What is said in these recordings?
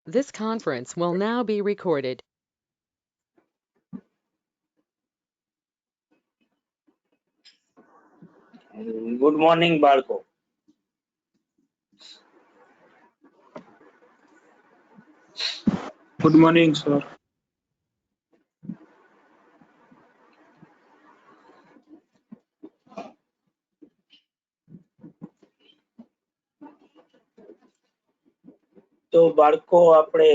This conference will now be recorded. Good morning બાળકો. Good morning, sir. તો બાળકો આપણે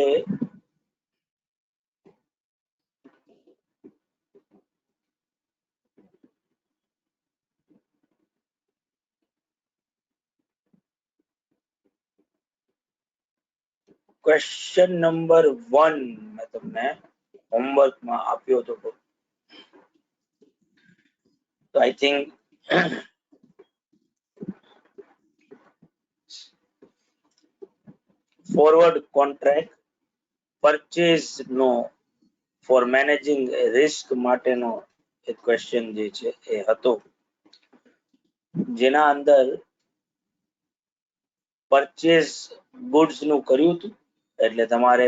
ક્વેશ્ચન નંબર 1 મેં તમને હોમવર્કમાં આપ્યો હતો. તો I think forward contract purchase નો ફોર મેનેજિંગ રિસ્ક માટેનો એક ક્વેશ્ચન જે છે એ હતો, જેના અંદર પરચેઝ ગુડ્સ નું કર્યું હતું. એટલે તમારે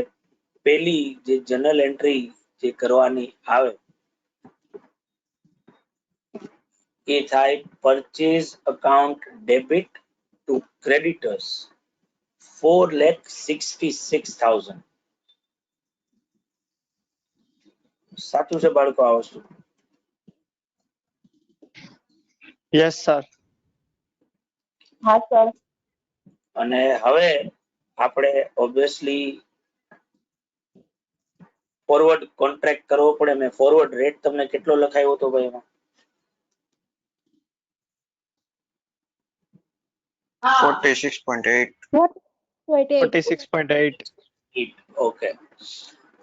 પેલી જે જનરલ એન્ટ્રી જે કરવાની આવે એ થાય purchase account debit to creditors 4,66,000. સાચું છે બાળકો આ વસ્તુ? Yes, sir. હા સર. અને હવે આપણે ઓબ્વિયસલી ફોરવર્ડ કોન્ટ્રાક્ટ કરવો પડે. મેં ફોરવર્ડ રેટ તમને કેટલો લખાયો હતો ભાઈ એમાં? 46.8. 46.8. ઓકે.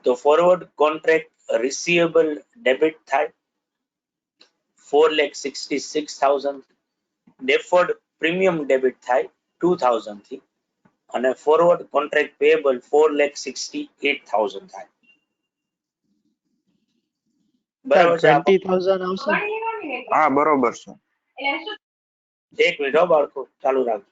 તો ફોરવર્ડ કોન્ટ્રાક્ટ રિસીવેબલ ડેબિટ થાય 4,66,000. ડેફર્ડ પ્રીમિયમ ડેબિટ થાય 2,000 થી, અને ફોરવર્ડ કોન્ટ્રાક્ટ પેએબલ 4,68,000 થાય. બરાબર છે? 20,000 આવશે. હા, બરોબર છે. એક મિનિટ હો બાળકો, ચાલુ રાખજો.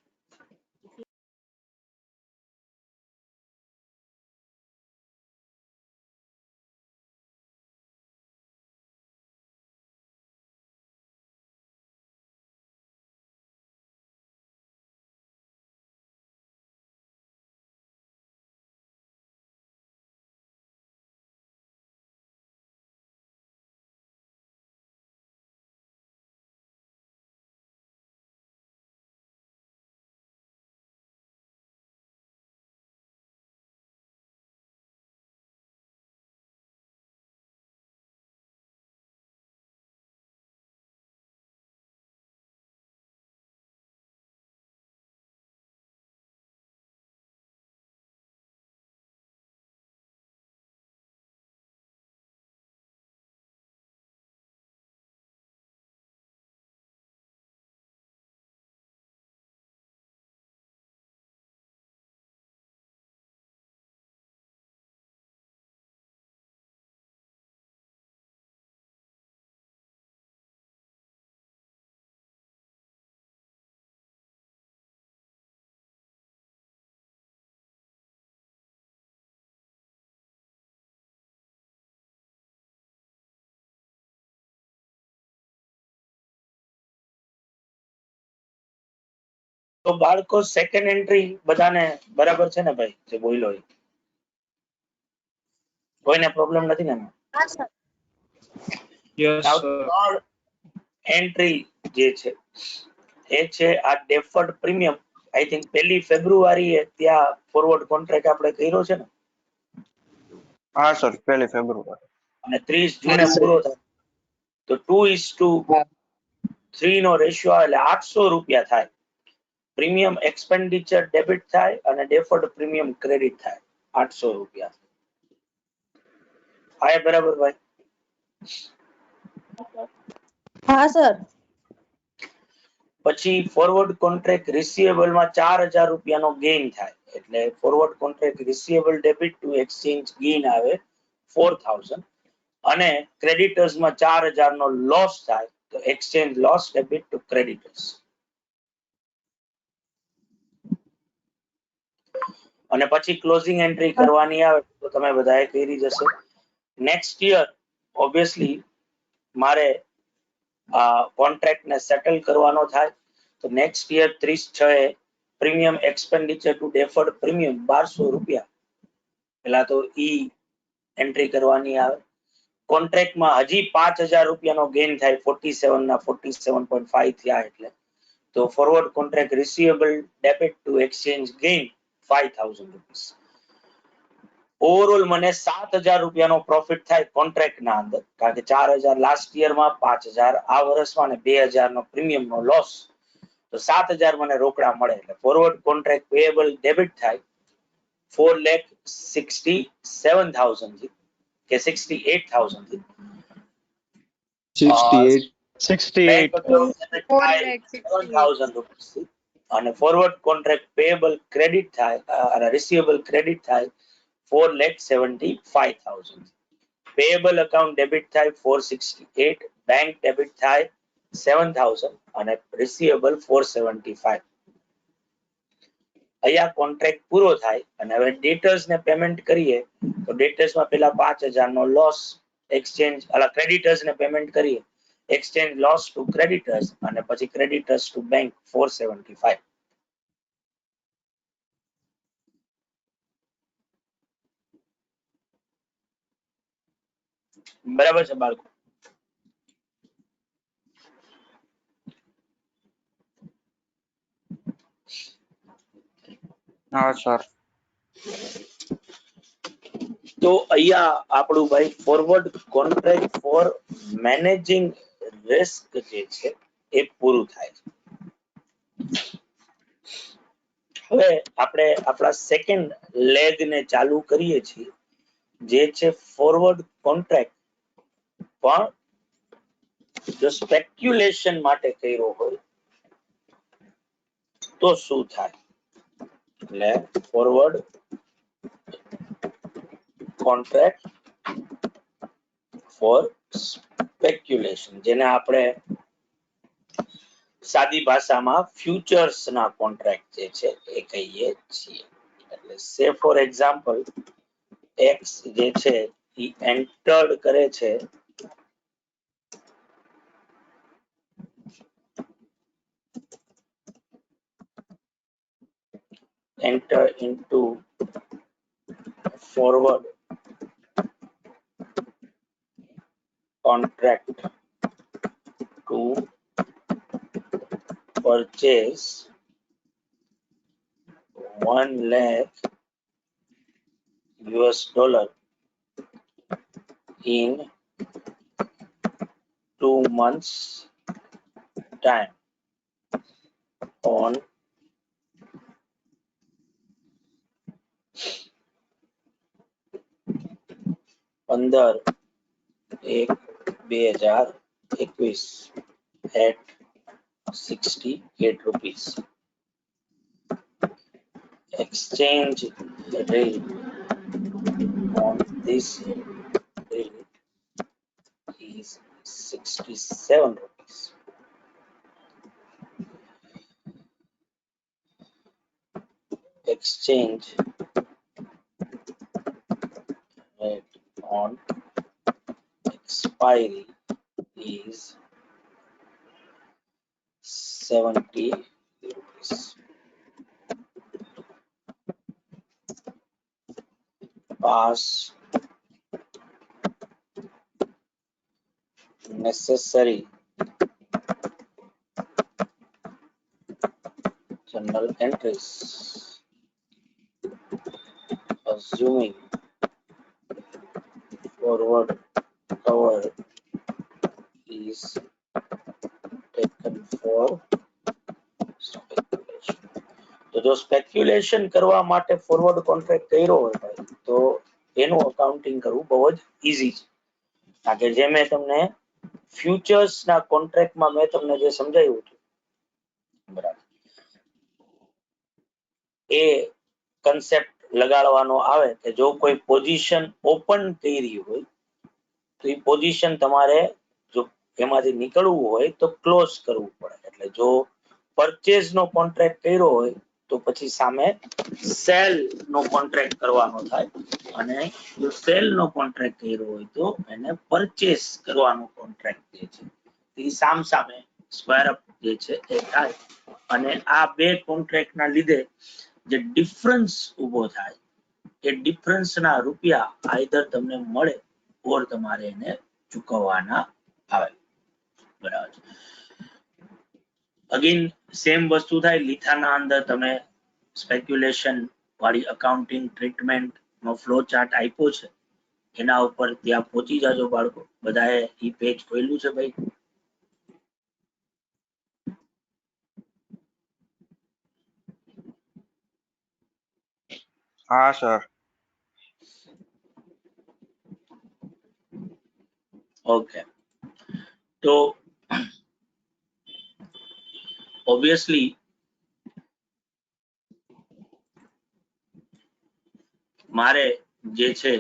તો બાળકો સેકન્ડ એન્ટ્રી બધાને બરાબર છે ને ભાઈ? જે બોલ્યો એ કોઈને પ્રોબ્લેમ નથી ને એમાં? હા sir. Yes, Now, sir. third entry જે છે એ છે આ ડેફર્ડ પ્રીમિયમ. આઈ થિંક 1 ફેબ્રુઆરીએ ત્યાં ફોરવર્ડ કોન્ટ્રાક્ટ આપણે કર્યો છે ને, હા સર, 1 ફેબ્રુઆરી. અને 30 જૂને પૂરો થાય. તો 2:3 નો રેશિયો એટલે 800 રૂપિયા થાય. પ્રીમિયમ એક્સપેન્ડિચર ડેબિટ થાય અને ડેફર્ડ પ્રીમિયમ ક્રેડિટ થાય 800 રૂપિયા. હા બરાબર ભાઈ? હા સર. પછી ફોરવર્ડ કોન્ટ્રાક્ટ રિસીવેબલ માં 4,000 રૂપિયાનો ગેઇન થાય. એટલે forward contract receivable debit to exchange gain આવે 4,000, અને ક્રેડિટર્સ માં 4,000 નો લોસ થાય. તો exchange loss debit to creditors. અને પછી ક્લોઝિંગ એન્ટ્રી કરવાની આવે તો તમે બધાએ કરી જશે. નેક્સ્ટ યર ઓબ્વિયસલી મારે કોન્ટ્રાક્ટ ને સેટલ કરવાનો થાય તો next year 30/6 premium expenditure to deferred premium 1200 રૂપિયા પેલા તો ઈ એન્ટ્રી કરવાની આવે. કોન્ટ્રાક્ટમાં હજી 5000 રૂપિયાનો ગેઇન થાય 47 ના 47.5 થયા એટલે તો forward contract receivable debit to exchange gain 5000 rupees. Overall મને 7000 રૂપિયાનો પ્રોફિટ થાય કોન્ટ્રાક્ટ ના અંદર કારણ કે 4000 લાસ્ટ યર માં 5000 આ વર્ષમાં અને 2000 નો પ્રીમિયમ નો લોસ તો 7000 મને રોકડા મળે એટલે ફોરવર્ડ કોન્ટ્રાક્ટ પેએબલ ડેબિટ થાય 4,67,000 કે 68,000 થી 68. બેંક અકાઉન્ટ ડેબિટ થાય 7,000 રૂપીસ થી અને ફોરવર્ડ કોન્ટ્રાક્ટ પેએબલ ક્રેડિટ થાય રિસીવેબલ ક્રેડિટ થાય 4,75,000 પેએબલ અકાઉન્ટ ડેબિટ થાય 468 બેંક ડેબિટ થાય 7,000 અને રિસીવેબલ 475. અહીંયા કોન્ટ્રાક્ટ પૂરો થાય અને હવે ડેટર્સ ને પેમેન્ટ કરીએ તો ડેટર્સ માં પેલા 5,000 નો લોસ એક્સચેન્જ ક્રેડિટર્સ ને પેમેન્ટ કરીએ એક્સચેન્જ લોસ ટુ ક્રેડિટર્સ અને પછી ક્રેડિટર્સ ટુ બેંક 475. બરાબર છે બાળકો? હા સર. તો અહીંયા આપણું ભાઈ forward contract for managing risk જે છે એ પૂરું થાય છે. હવે આપણે આપણા સેકન્ડ લેગ ને ચાલુ કરીએ છીએ જે છે ફોરવર્ડ કોન્ટ્રાક્ટ પણ જો સ્પેક્યુલેશન માટે કર્યો હોય તો શું થાય એટલે ફોરવર્ડ કોન્ટ્રાક્ટ ફોર સ્પેક્યુલેશન જેને આપણે સાદી ભાષામાં ફ્યુચર્સ ના કોન્ટ્રાક્ટ જે છે એ કહીએ છીએ. એટલે સે ફોર એક્ઝામ્પલ એક્સ જે છે એ એન્ટર્ડ કરે છે enter into forward contract to purchase 1 lakh US dollar in 2 months time on पंदर 1/2021 at 68 rupees. Exchange rate on this date is 67 rupees. Exchange rate on expiry is 70 rupees. Pass necessary journal entries assuming forward cover is taken for speculation. તો જો speculation કરવા માટે forward contract કર્યો હોય ભાઈ તો એનું accounting કરવું બહુ જ ઈઝી છે કારણ કે જે મેં તમને ફ્યુચર્સ ના કોન્ટ્રાક્ટમાં મેં તમને જે સમજાવ્યું હતું બરાબર એ કન્સેપ્ટ લગાડવાનો આવે કે જો કોઈ પોઝિશન ઓપન કરી હોય તો એ પોઝિશન તમારે જો એમાંથી નીકળવું હોય તો ક્લોઝ કરવું પડે એટલે જો પરચેઝ નો કોન્ટ્રાક્ટ કર્યો હોય તો પછી સામે સેલ નો કોન્ટ્રાક્ટ કરવાનો થાય, અને જો સેલ નો કોન્ટ્રાક્ટ કર્યો હોય તો એને પરચેસ કરવાનો કોન્ટ્રાક્ટ જે છે એ સામે સ્ક્વેર અપ જે છે એ થાય, અને આ બે કોન્ટ્રાક્ટ ના લીધે જે ડિફરન્સ ઉભો થાય એ ડિફરન્સ ના રૂપિયા આઈધર તમને મળે ઓર તમારે એને ચૂકવવાના આવે. બરાબર. અગેન સેમ વસ્તુ થાય લીથાના અંદર તમે સ્પેક્યુલેશન વાળી અકાઉન્ટિંગ ટ્રીટમેન્ટ નો ફ્લો ચાર્ટ આપ્યો છે, એના ઉપર ત્યાં પહોંચી જાજો બાળકો. બધાએ ઈ પેજ ખોલ્યું છે ભાઈ? હા સર. ઓકે, તો ઓબ્વિયસલી મારે જે છે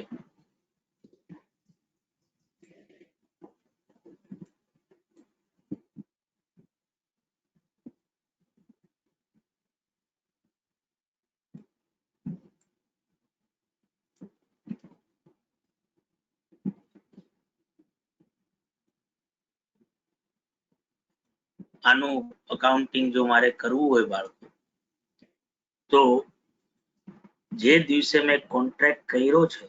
આનું અકાઉન્ટિંગ જો મારે કરવું હોય બાળકો, તો જે દિવસે મેં કોન્ટ્રાક્ટ કર્યો છે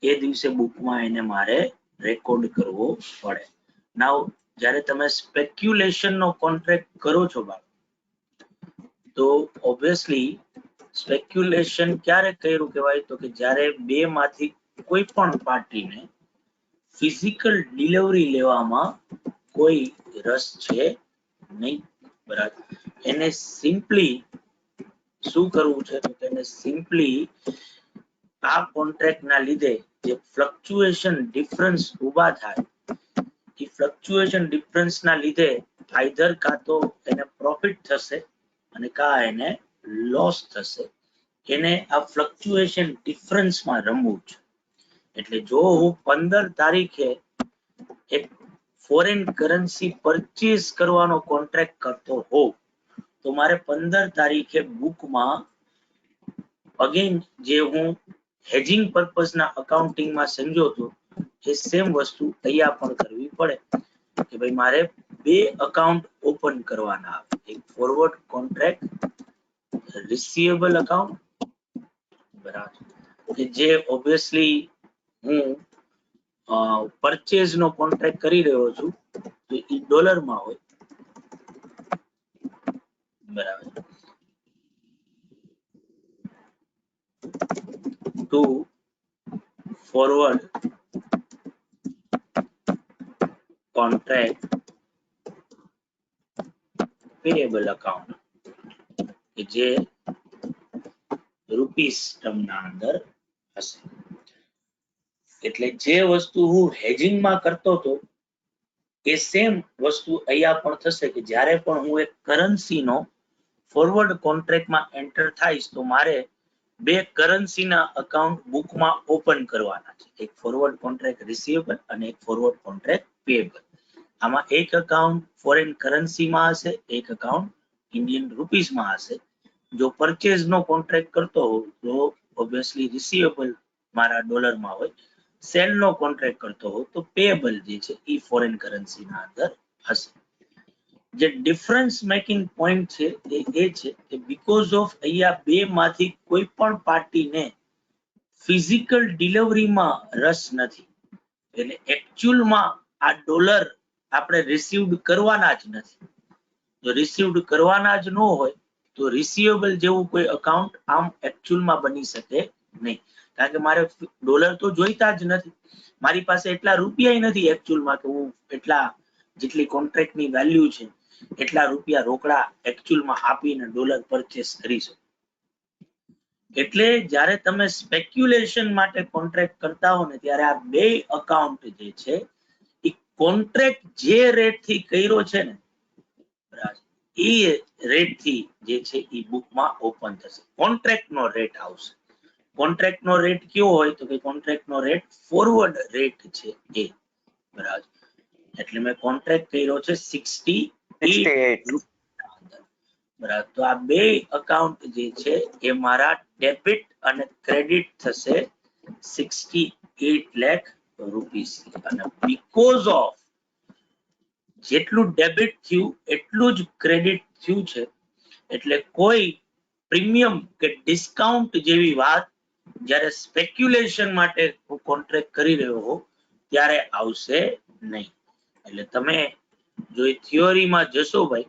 એ દિવસે બુકમાં એને મારે રેકોર્ડ કરવો પડે. નાઉ જ્યારે તમે સ્પેક્યુલેશન નો કોન્ટ્રાક્ટ કરો છો બાળકો, તો ઓબ્વિયસલી સ્પેક્યુલેશન ક્યારે કર્યું કહેવાય? તો કે જ્યારે બે માંથી કોઈ પણ પાર્ટીને ફિઝિકલ ડિલિવરી લેવામાં કોઈ રસ છે નહીં. બરાબર. એને સિમ્પલી શું કરવું છે? તો એને સિમ્પલી આ કોન્ટ્રાક્ટ ના લીધે જે ફ્લક્ચ્યુએશન ડિફરન્સ ઊભા થાય, એ ફ્લક્ચ્યુએશન ડિફરન્સ ના લીધે આઈધર કાં તો એને પ્રોફિટ થશે અને કાં એને લોસ થશે. એને આ ફ્લક્ચ્યુએશન ડિફરન્સમાં રમવું છે. એટલે જો હું 15 તારીખે એક ફોરેન કરન્સી પરચેસ કરવાનો કોન્ટ્રાક્ટ કરતો હોઉં, તો મારે 15 તારીખે બુકમાં અગેન જે હું હેજિંગ પર્પઝ ના અકાઉન્ટિંગમાં સમજ્યો હતો એ સેમ વસ્તુ અહીંયા પણ કરવી પડે કે ભાઈ મારે બે અકાઉન્ટ ઓપન કરવાના આવે. એક ફોરવર્ડ કોન્ટ્રાક્ટ રિસીવેબલ અકાઉન્ટ, બરાબર, કે જે ઓબ્વિયસલી હું પરચેઝ નો કોન્ટ્રાક્ટ કરી રહ્યો છું તો એ ડોલરમાં હોય. બરાબર. ટુ ફોરવર્ડ કોન્ટ્રાક્ટ પેયેબલ અકાઉન્ટ કે જે રૂપીસ ટર્મના અંદર હશે. એટલે જે વસ્તુ હું હેજિંગમાં કરતો હતો એ સેમ વસ્તુ અહીંયા પણ થશે કે જ્યારે પણ હું એક કરન્સીનો ફોરવર્ડ કોન્ટ્રાક્ટમાં એન્ટર થઈશ તો મારે બે કરન્સીના અકાઉન્ટ બુકમાં ઓપન કરવાના છે. એક ફોરવર્ડ કોન્ટ્રાક્ટ રિસીવેબલ અને એક ફોરવર્ડ કોન્ટ્રાક્ટ પેયેબલ. આમાં એક અકાઉન્ટ ફોરેન કરન્સીમાં હશે, એક અકાઉન્ટ ઇન્ડિયન રૂપીસમાં હશે. જો પરચેઝ નો કોન્ટ્રાક્ટ કરતો હોઉં તો ઓબ્વિયસલી રિસીવેબલ મારા ડોલરમાં હોય, સેલ નો કોન્ટ્રાક્ટ કરતો હોઉં તો પેયેબલ જે છે એ ફોરેન કરન્સીના અંદર હશે. જે ડિફરન્સ મેકિંગ પોઈન્ટ છે એ છે કે બીકોઝ ઓફ અહીંયા બે માંથી કોઈ પણ પાર્ટીને ફિઝિકલ ડિલિવરીમાં રસ નથી, એટલે એકચ્યુઅલમાં આ ડોલર આપણે રિસીવ્ડ કરવાના જ નથી. જો રિસીવ્ડ કરવાના જ ન હોય તો રિસીવેબલ જેવું કોઈ અકાઉન્ટ આમ એકચ્યુઅલમાં બની શકે નહીં, કારણ કે મારે ડોલર તો જોઈતા જ નથી. મારી પાસે એટલા રૂપિયા નથી એકચ્યુઅલમાં કે હું એટલા જેટલી કોન્ટ્રાક્ટની વેલ્યુ છે એટલા રૂપિયા રોકડા એકચ્યુઅલમાં આપીને ડોલર પરચેસ કરી શકું. એટલે જ્યારે તમે સ્પેક્યુલેશન માટે કોન્ટ્રાક્ટ કરતા હો ને ત્યારે આ બે અકાઉન્ટ જે છે એ કોન્ટ્રાક્ટ જે રેટ થી કર્યો છે ને એ રેટ થી જે છે એ બુકમાં ઓપન થશે. કોન્ટ્રાક્ટ નો રેટ આવશે. કોન્ટ્રાક્ટ નો રેટ કેવો હોય? તો કે કોન્ટ્રાક્ટ નો રેટ ફોરવર્ડ રેટ છે એ. બરાબર. એટલે મેં કોન્ટ્રાક્ટ કર્યો છે 68. બરાબર. તો આ બે અકાઉન્ટ જે છે એ મારા ડેબિટ અને ક્રેડિટ થશે 68 લાખ રૂપીસ. અને બીકોઝ ઓફ જેટલું ડેબિટ થયું એટલું જ ક્રેડિટ થયું છે, એટલે કોઈ પ્રીમિયમ કે ડિસ્કાઉન્ટ જેવી વાત જ્યારે સ્પેક્યુલેશન માટે હું કોન્ટ્રાક્ટ કરી રહ્યો હોઉં ત્યારે આવશે નહીં. એટલે તમે જો એ થિયોરીમાં જશો ભાઈ,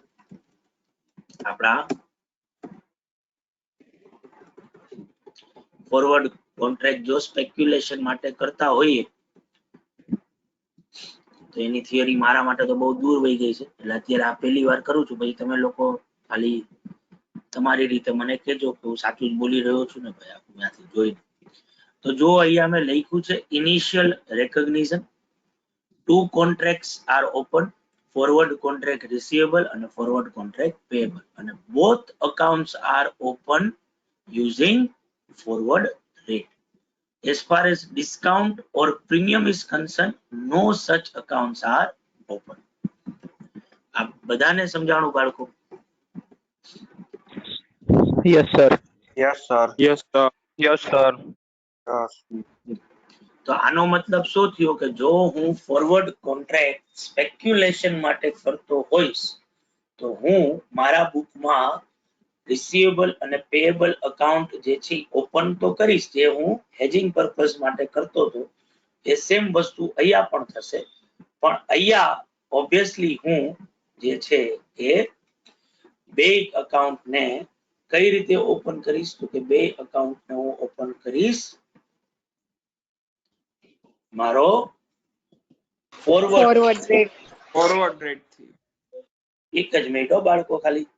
આપણા ફોરવર્ડ કોન્ટ્રાક્ટ જો સ્પેક્યુલેશન માટે કરતા હોઈએ તો એની થિયરી મારા માટે તો બહુ દૂર વહી ગઈ છે. એટલે અત્યારે આ પહેલી વાર કરું છું. ભાઈ તમે લોકો ખાલી તમારી રીતે મને કહેજો કે હું સાચું જ બોલી રહ્યો છું ને ભાઈ, આખું ત્યાંથી જોઈને. તો જો અહીંયા મેં લખ્યું છે initial recognition, two contracts are open, forward contract receivable and forward contract payable, and both accounts are open using forward rate. As far as discount or premium is concerned, no such accounts are open. આ બધાને સમજાણું બાળકો? Yes, sir. Yes sir. Yes, sir. Yes, sir. Yes. તો આનો મતલબ શું થયો કે જો હું ફોરવર્ડ કોન્ટ્રાક્ટ સ્પેક્યુલેશન માટે કરતો હોઈશ તો હું મારા બુકમાં રિસીવેબલ અને પેએબલ અકાઉન્ટ જે છે ઓપન તો કરીશ, જે હું હેજિંગ પર્પઝ માટે કરતો હતો એ સેમ વસ્તુ અહીંયા પણ થશે. પણ અહીંયા ઓબ્વિયસલી હું જે છે એ બે અકાઉન્ટને કઈ રીતે ઓપન કરીશ તો કે બે અકાઉન્ટને હું ઓપન કરીશ મારો ફોરવર્ડ રેટ. Forward rate થી. એક જ મિનિટ હો બાળકો, ખાલી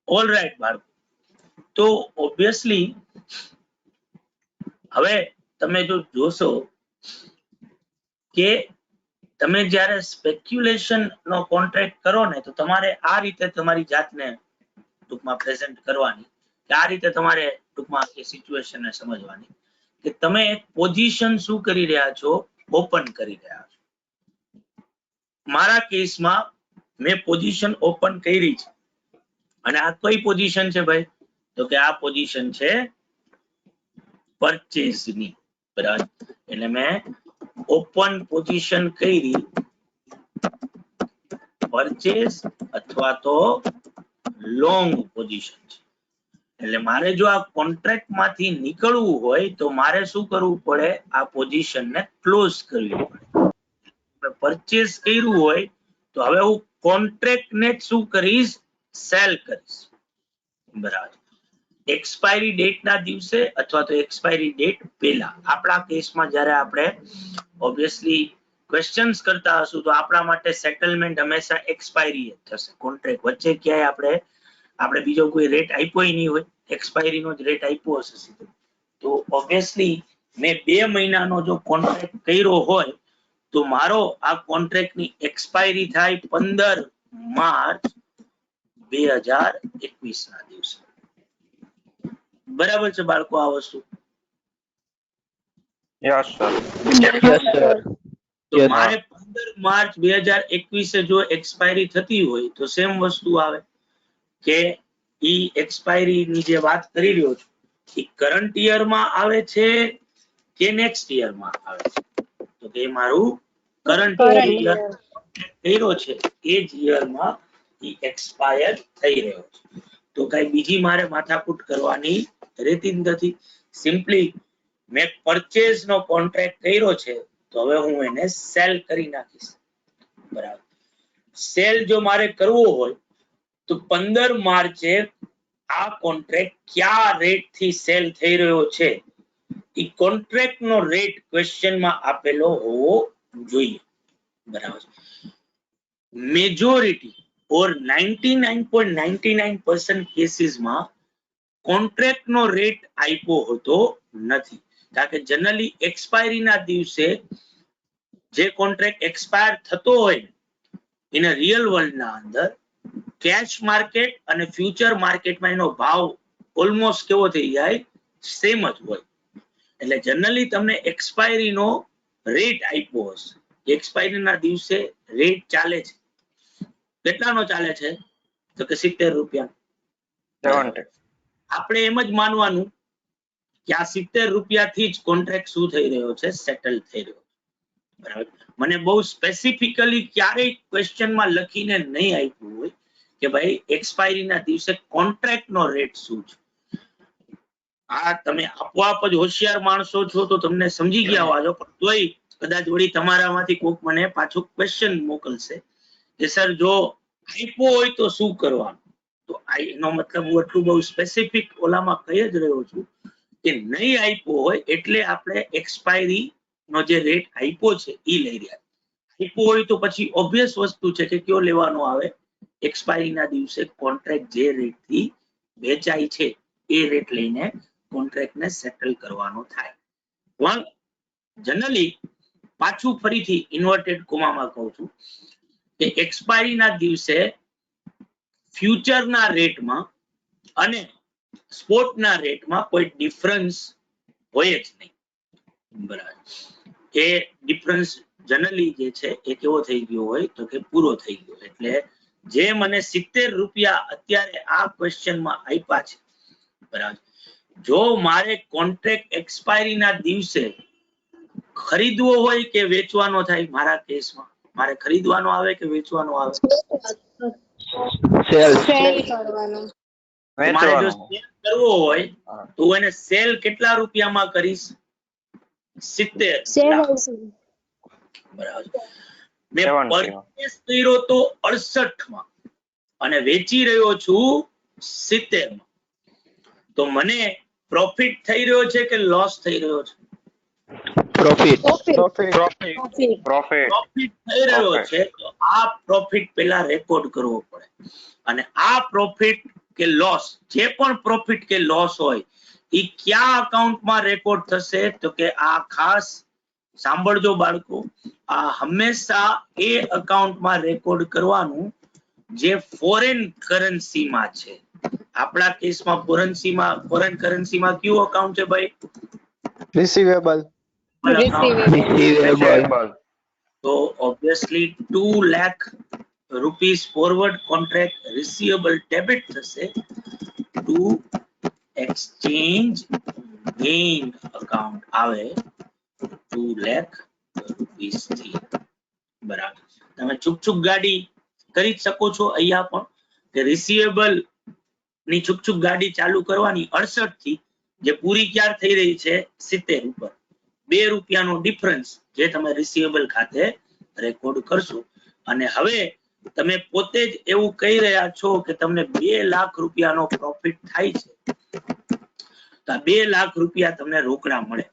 ઓલ રાઈટ બાળકો. તો ઓબ્વિયસલી હવે તમે જો જોશો કે તમે જ્યારે સ્પેક્યુલેશન નો કોન્ટ્રાક્ટ કરો ને તો તમારે આ રીતે તમારી જાતને ટૂંકમાં પ્રેઝન્ટ કરવાની, કે આ રીતે તમારે ટૂંકમાં એ સિચ્યુએશનને સમજવાની કે તમે એક પોઝિશન શું કરી રહ્યા છો, ઓપન કરી રહ્યા છો. મારા કેસમાં મેં પોઝિશન ઓપન કરી છે અને આ કઈ પોઝિશન છે ભાઈ તો કે આ પોઝિશન છે પરચેઝ ની. બરાબર. એટલે મેં ઓપન પોઝિશન કરી પરચેઝ અથવા તો લોંગ પોઝિશન છે. એટલે મારે જો આ કોન્ટ્રાક્ટ માંથી નીકળવું હોય તો મારે શું કરવું પડે, આ પોઝિશન ને ક્લોઝ કરવી પડે. પરચેઝ કર્યું હોય તો હવે હું કોન્ટ્રાક્ટ ને શું કરીશ, સેલ કરીશ. બરાબર. એક્સપાયરી ડેટ ના દિવસે અથવા તો એક્સપાયરી ડેટ પહેલા. આપણા કેસમાં જ્યારે આપણે ઓબ્વિયસલી ક્વેશ્ચન્સ કરતા હશું તો આપણા માટે સેટલમેન્ટ હંમેશા એક્સપાયરી થશે. કોન્ટ્રાક્ટ વચ્ચે ક્યાંય આપણે બીજો કોઈ રેટ આપ્યો નહીં હોય, એક્સપાયરી નો જ રેટ આપ્યો હશે સીધો. તો ઓબ્વિયસલી મેં 2 મહિનાનો જો કોન્ટ્રાક્ટ કર્યો હોય તો મારો આ કોન્ટ્રાક્ટ ની એક્સપાયરી થાય 15 માર્ચ 2021 ના દિવસે. બરાબર છે બાળકો આ વસ્તુ? Yes sir. Yes, sir. તો Yes. મારે 15 માર્ચ 2021 જો એક્સપાયરી થતી હોય તો સેમ વસ્તુ આવે કે ઈ એક્સપાયરી ની જે વાત કરી રહ્યો છું એ કરંટ યર માં આવે છે કે નેક્સ્ટ યર માં આવે છે. કે મારું કરંટ Current યર કર્યો છે એ જ યરમાં ઈ એક્સપાયર થઈ રહ્યો છે. તો કઈ બીજી મારે માથાકૂટ કરવાની રહેતી જ નથી. સિમ્પલી મેં પરચેઝ નો કોન્ટ્રાક્ટ કર્યો છે તો હવે હું એને સેલ કરી નાખીશ. બરાબર. સેલ જો મારે કરવો હોય તો 15 માર્ચે આ કોન્ટ્રાક્ટ કયા રેટ થી સેલ થઈ રહ્યો છે ઈ કોન્ટ્રાક્ટ નો રેટ ક્વેશ્ચન માં આપેલો હોવો જોઈએ. બરાબર. મેજોરિટી ઓર 99.99% કેસીસ માં કોન્ટ્રાક્ટ નો રેટ આપ્યો હોતો નથી. કારણ કે જનરલી એક્સપાયરી ના દિવસે જે કોન્ટ્રાક્ટ એક્સપાયર થતો હોય ઇન રિયલ વર્લ્ડ ના અંદર કેશ માર્કેટ અને ફ્યુચર માર્કેટમાં એનો ભાવ ઓલમોસ્ટ કેવો થઈ જાય, સેમ જ હોય. એટલે જનરલી તમને એક્સપાયરી નો રેટ આપ્યો હશે. એક્સપાયરી ના દિવસે રેટ ચાલે છે, કેટલાનો ચાલે છે તો કે 70 રૂપિયા. 70. આપણે એમ જ માનવાનું કે આ 70 રૂપિયાથી જ કોન્ટ્રાક્ટ શું થઈ રહ્યો છે, સેટલ થઈ રહ્યો છે. બરાબર. મને બહુ સ્પેસિફિકલી ક્યારેય ક્વેશ્ચનમાં લખીને નહીં આપ્યું હોય કે ભાઈ એક્સપાયરી ના દિવસે કોન્ટ્રાક્ટ નો રેટ શું છે. આ તમે આપોઆપ જ હોશિયાર માણસો છો તો તમને સમજી ગયા હોવાજો, પણ તોય કદાચ વળી તમારામાંથી કોક મને પાછો ક્વેશ્ચન મોકલશે કે સર જો આપ્યો હોય તો શું કરવાનું. તો એનો મતલબ હું એટલું બહુ સ્પેસિફિક ઓલામાં કહી જ રહ્યો છું કે નહીં આપ્યો હોય એટલે આપણે એક્સપાયરી નો જે રેટ આપ્યો છે એ લઈ રહ્યા. આપ્યો હોય તો પછી ઓબ્વિયસ વસ્તુ છે કે કયો લેવાનો આવે, એક્સપાયરી ના દિવસે કોન્ટ્રાક્ટ જે રેટ થી વેચાય છે એ રેટ લઈને કોન્ટ્રાક્ટ ને સેટલ કરવાનો થાય. પણ જનરલી પાછું ફરીથી ઇન્વર્ટેડ કોમામાં કહું છું કે એક્સપાયરી ના દિવસે ફ્યુચર ના રેટમાં અને સ્પોટ ના રેટમાં કોઈ ડિફરન્સ હોય જ નહીં. બરાબર. એ ડિફરન્સ જનરલી જે છે એ કેવો થઈ ગયો હોય તો કે પૂરો થઈ ગયો. એટલે જે મને 70 રૂપિયા અત્યારે આ ક્વેશ્ચનમાં આપ્યા છે, બરાબર, જો મારે કોન્ટ્રાક્ટ એક્સપાયરી ના દિવસે ખરીદવો હોય કે વેચવાનો થાય, મારા કેસમાં મારે ખરીદવાનો આવે કે વેચવાનો આવે, સેલ. Sell કરવાનું. મારે જો વેચવાનું. સેલ કરવો હોય તો હું એને સેલ કેટલા રૂપિયામાં કરીશ, 70 લાખ. 70. બરાબર. મેં 70. પરચેસ કર્યો તો 68 માં અને વેચી રહ્યો છું 70 માં, તો મને પ્રોફિટ થઈ રહ્યો છે કે લોસ થઈ રહ્યો છે? Profit. Profit. Profit. Profit. Profit. Profit થઈ રહ્યો Profit. છે તો આ પ્રોફિટ પેલા રેકોર્ડ કરવો પડે. અને આ પ્રોફિટ કે લોસ, જે પણ પ્રોફિટ કે લોસ હોય એ ક્યાં અકાઉન્ટમાં રેકોર્ડ થશે તો કે આ ખાસ સાંભળજો બાળકો, આ હંમેશા એ અકાઉન્ટમાં રેકોર્ડ કરવાનું જે ફોરેન કરન્સીમાં છે. આપણા કેસમાં ફોરેન કરન્સીમાં કયું અકાઉન્ટ છે ભાઈ? રિસીવેબલ. Receivable. તો obviously 2 lakh rupees forward contract receivable debit થશે ટુ એક્સચેન્જ ગેઇન અકાઉન્ટ આવે 2 લાખ રૂપીસ થી. બરાબર. તમે ચૂક ગાડી કરી શકો છો અહીંયા પણ કે રિસીવેબલ ની ચૂક ગાડી ચાલુ કરવાની 68 થી, જે પૂરી ક્યાર થઈ રહી છે 70 ઉપર, 2 રૂપિયાનો ડિફરન્સ જે તમે રિસીવેબલ ખાતે રેકોર્ડ કરશો. અને હવે તમે પોતે જ એવું કહી રહ્યા છો કે તમને 2 લાખ રૂપિયાનો પ્રોફિટ થાય છે, તો આ 2 લાખ રૂપિયા તમને રોકડા મળે.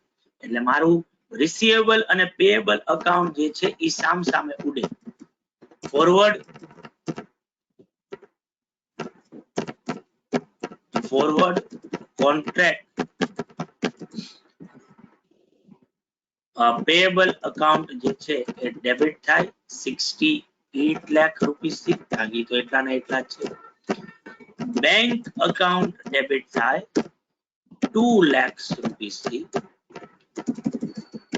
એટલે મારું રિસીવેબલ અને પેએબલ અકાઉન્ટ જે છે એ સામે ઉડે. ફોરવર્ડ કોન્ટ્રાક્ટ પેએબલ અકાઉન્ટ જે છે એ ડેબિટ થાય 68 લાખ રૂપીસ થી, બાકી તો એટલા ને એટલા જ છે. બેંક અકાઉન્ટ ડેબિટ થાય 2 લાખ રૂપીસ થી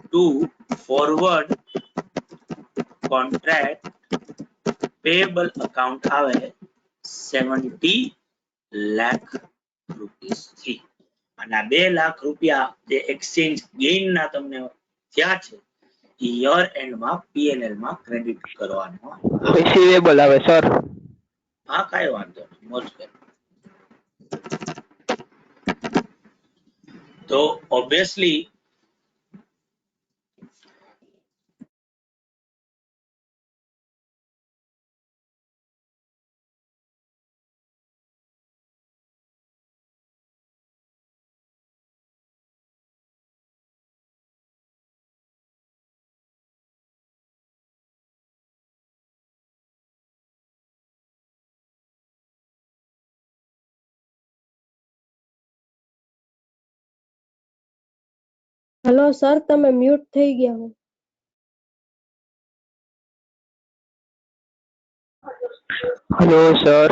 to forward contract payable account આવે 70 લાખ રૂપીસ થી. અને આ 2 લાખ રૂપિયા જે એક્સચેન્જ ગેઇન ના તમને થયા છે યર એન્ડમાં પીએનએલ માં ક્રેડિટ કરવાનો. રિસીવેબલ આવે સર. હા, કાંઈ વાંધો નહીં, મોજ કરો. તો ઓબ્વિયસલી હેલો સર, તમે મ્યુટ થઈ ગયા હો. Hello sir.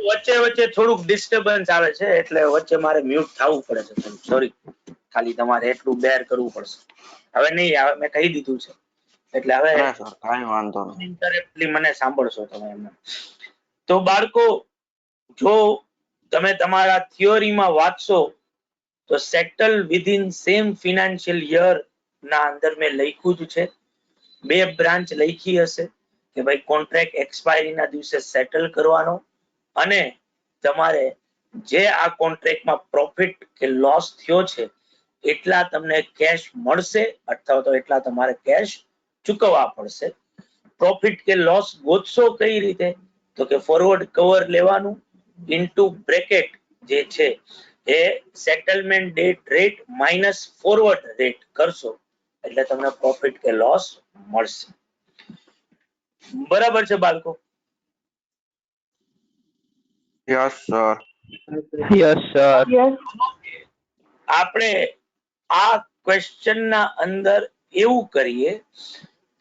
વચ્ચે વચ્ચે થોડુંક ડિસ્ટર્બન્સ આવે છે, એટલે વચ્ચે મારે મ્યુટ થવું પડે છે. સોરી, ખાલી તમારે એટલું બેર કરવું પડશે. હવે નહીં આવે, મેં કહી દીધું છે, એટલે હવે ના સર કાંઈ વાંધો નહીં. ઇન્ટરેક્ટલી મને સાંભળશો તમે એમને. તો બાળકો, જો તમે તમારા થિયોરીમાં વાંચશો તો settle within same financial year ના અંદર મેં લખ્યું જ છે. 2 બ્રાન્ચ લખી હશે કે ભાઈ કોન્ટ્રાક્ટ એક્સપાયરી ના દિવસે સેટલ કરવાનો, અને તમારે જે આ કોન્ટ્રાક્ટમાં પ્રોફિટ કે લોસ થયો છે એટલા તમને કેશ મળશે, અથવા તો એટલા તમારે કેશ ચૂકવવા પડશે. પ્રોફિટ કે લોસ ગોતશો કઈ રીતે? તો કે ફોરવર્ડ કવર લેવાનું, ઇન્ટુ બ્રેકેટ જે છે એ settlement date rate minus forward rate કરશો એટલે તમને પ્રોફિટ કે લોસ મળશે. બરાબર છે બાળકો? Yes sir. Yes sir. આપણે આ ક્વેશ્ચન ના અંદર એવું કરીએ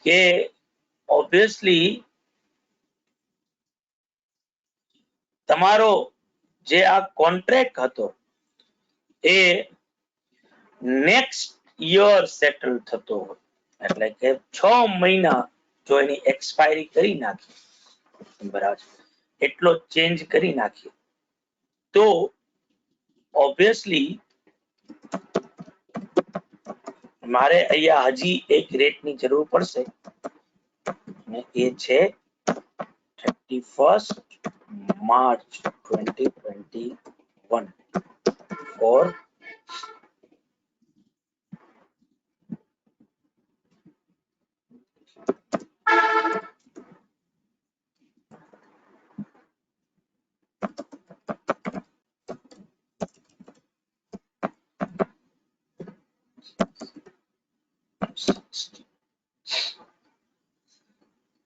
કે ઓબ્વિયસલી તમારો જે આ કોન્ટ્રાક્ટ હતો એ નેક્સ્ટ યર સેટલ થતો હોય, એટલે કે 6 મહિના જો એની એક્સપાયરી કરી નાખી, બરાબર, એટલો ચેન્જ કરી નાખીએ તો ઓબ્વિયસલી મારે અહીંયા હજી એક રેટની જરૂર પડશે, અને એ છે 31st March 2021 for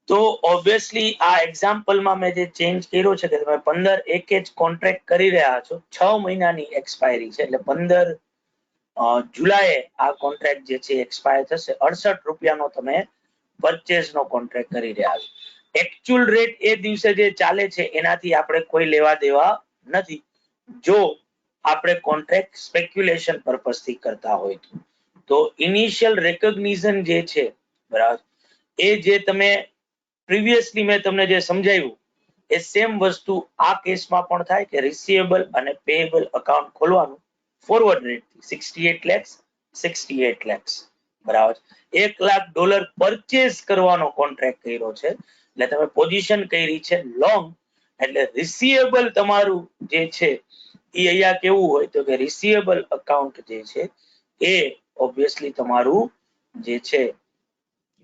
તો ઓબ્વિયસલી આ એક્ઝામ્પલમાં મેં જે ચેન્જ કર્યો છે કે તમે 15/1 જ કોન્ટ્રાક્ટ કરી રહ્યા છો, 6 મહિનાની એક્સપાયરી છે, એટલે 15 જુલાઈએ આ કોન્ટ્રાક્ટ જે છે એક્સપાયર થશે. 68 રૂપિયાનો તમે પરચેઝ નો કોન્ટ્રાક્ટ કરી રહ્યા છો. એકચ્યુઅલ રેટ એ દિવસે જે ચાલે છે એનાથી આપણે કોઈ લેવા દેવા નથી, જો આપણે કોન્ટ્રાક્ટ સ્પેક્યુલેશન પર્પસ થી કરતા હોય તો ઇનિશિયલ રેકોગ્નિશન જે છે, બરાબર, એ જે તમે પ્રીવિયસલી મેં તમને જે સમજાવ્યું એ સેમ વસ્તુ આ કેસમાં પણ થાય કે રિસીવેબલ અને પેએબલ અકાઉન્ટ ખોલવાનું ફોરવર્ડ રેટ 68 lakhs, બરાબર. $1 લાખ પરચેઝ કરવાનો કોન્ટ્રાક્ટ કર્યો છે, એટલે તમે પોઝિશન કરી છે લોંગ, એટલે રિસીવેબલ તમારું જે છે એ અહીંયા કેવું હોય તો કે રિસીવેબલ અકાઉન્ટ જે છે એ ઓબ્વિયસલી તમારું જે છે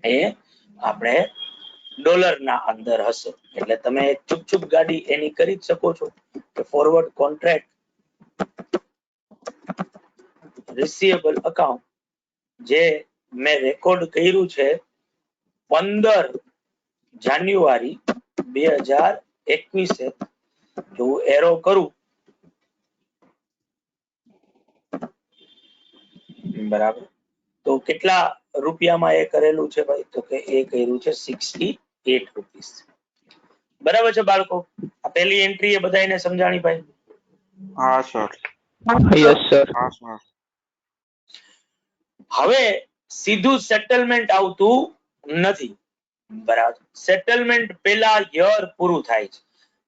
એ આપણે ડોલર ના અંદર હશે, એટલે તમે ચૂપ ગાડી એની કરી જ શકો છો કે ફોરવર્ડ કોન્ટ્રાક્ટ રિસીવેબલ અકાઉન્ટ જે મેં રેકોર્ડ કર્યું છે 15 જાન્યુઆરી 2021, જો હું એરો કરું, બરાબર, તો કેટલા રૂપિયામાં એ કરેલું છે ભાઈ? તો કે એ કર્યું છે 68 રૂપીસ. બરાબર છે બાળકો? આ પહેલી એન્ટ્રી એ બધાને સમજાણી ભાઈ? હા સર. Yes sir. હા સર. હવે સીધું સેટલમેન્ટ આવતું નથી, બરાબર. સેટલમેન્ટ પહેલા યર પૂરું થાય છે.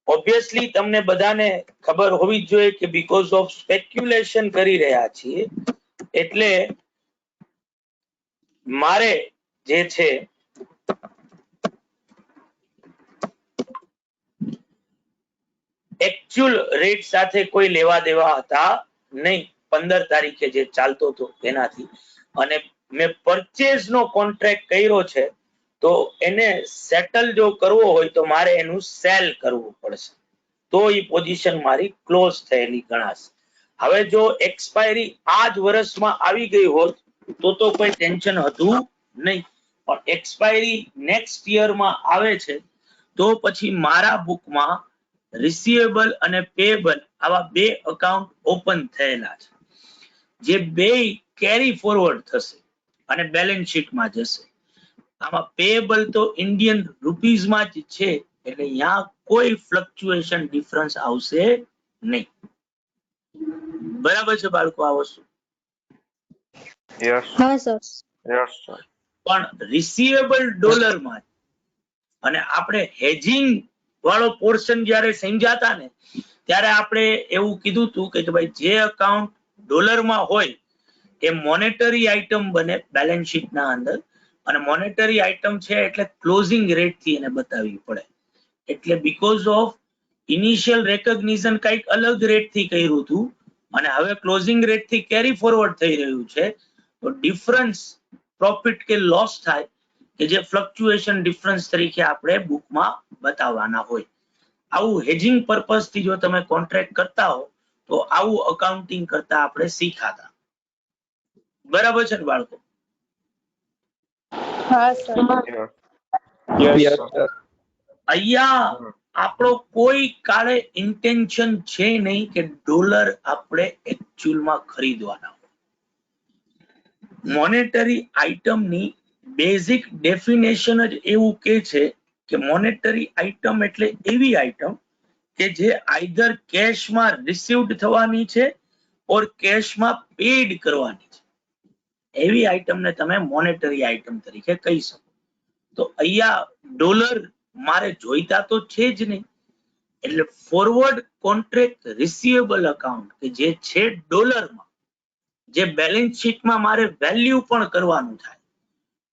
ઓબ્વિયસલી તમને બધાને ખબર હોવી જ જોઈએ કે બીકોઝ ઓફ સ્પેક્યુલેશન કરી રહ્યા છીએ એટલે મારે જે છે એકચ્યુઅલ રેટ સાથે કોઈ લેવા દેવા હતા નહીં 15 તારીખે જે ચાલતો હતો તેનાથી, અને મેં પરચેઝ નો કોન્ટ્રાક્ટ કર્યો છે તો એને સેટલ જો કરવો હોય તો મારે એનું સેલ કરવું પડશે, તો એ પોઝિશન મારી ક્લોઝ થયેલી ગણાશે. હવે જો એક્સપાયરી આ જ વર્ષમાં આવી ગઈ હોત તો કોઈ ટેન્શન હતું નહીં, પણ એક્સપાયરી નેક્સ્ટ યરમાં આવે છે તો પછી મારા બુકમાં રિસીવેબલ અને પેએબલ આવા બે અકાઉન્ટ ઓપન થયેલા છે, જે બે કેરી ફોરવર્ડ થશે અને બેલેન્સ શીટમાં જશે. આમાં પેએબલ તો ઇન્ડિયન રૂપીઝમાં જ છે, એટલે અહીંયા કોઈ ફ્લક્ચ્યુએશન ડિફરન્સ આવશે નહીં. બરાબર છે બાળકો આ વસ્તુ? યસ હા સર. Yes sir. પણ રિસીવેબલ ડોલરમાં અને આપણે હેજિંગ વાળો પોર્શન જ્યારે સમજાતા ને ત્યારે આપણે એવું કીધું હતું કે ભાઈ જે અકાઉન્ટ ડોલરમાં હોય એ મોનેટરી આઇટમ બને બેલેન્સ શીટના અંદર, અને મોનેટરી આઇટમ છે એટલે ક્લોઝિંગ રેટ થી એને બતાવવી પડે. એટલે બીકોઝ ઓફ ઇનિશિયલ રેકોગ્નિશન કંઈક અલગ રેટ થી કર્યું હતું અને હવે ક્લોઝિંગ રેટ થી કેરી ફોરવર્ડ થઈ રહ્યું છે, તો ડિફરન્સ પ્રોફિટ કે લોસ થાય કે જે ફ્લક્ચ્યુએશન ડિફરન્સ તરીકે આપણે બુકમાં બતાવવાના હોય. આવું હેજિંગ પર્પઝ થી જો તમે કોન્ટ્રાક્ટ કરતા હો તો આવું અકાઉન્ટિંગ કરતા આપણે શીખાતા. બરાબર છે ને બાળકો? હા sir. Yes yes sir. Sir. અહીંયા આપણો કોઈ કાળે ઇન્ટેન્શન છે નહીં કે ડોલર આપણે એકચ્યુઅલમાં ખરીદવાના. મોનેટરી આઇટમની બેઝિક ડેફિનેશન જ એવું કે છે કે મોનેટરી આઇટમ એટલે એવી આઇટમ કે જે આઈધર કેશમાં રિસીવ્ડ થવાની છે ઓર કેશમાં પેડ કરવાની છે. એવી આઇટમને તમે મોનેટરી આઇટમ તરીકે કહી શકો. તો અહીંયા ડોલર મારે જોઈતા તો છે જ નહીં, એટલે ફોરવર્ડ કોન્ટ્રાક્ટ રિસીવેબલ અકાઉન્ટ કે જે છે ડોલરમાં, જે બેલેન્સ શીટમાં મારે વેલ્યુ પણ કરવાનું થાય,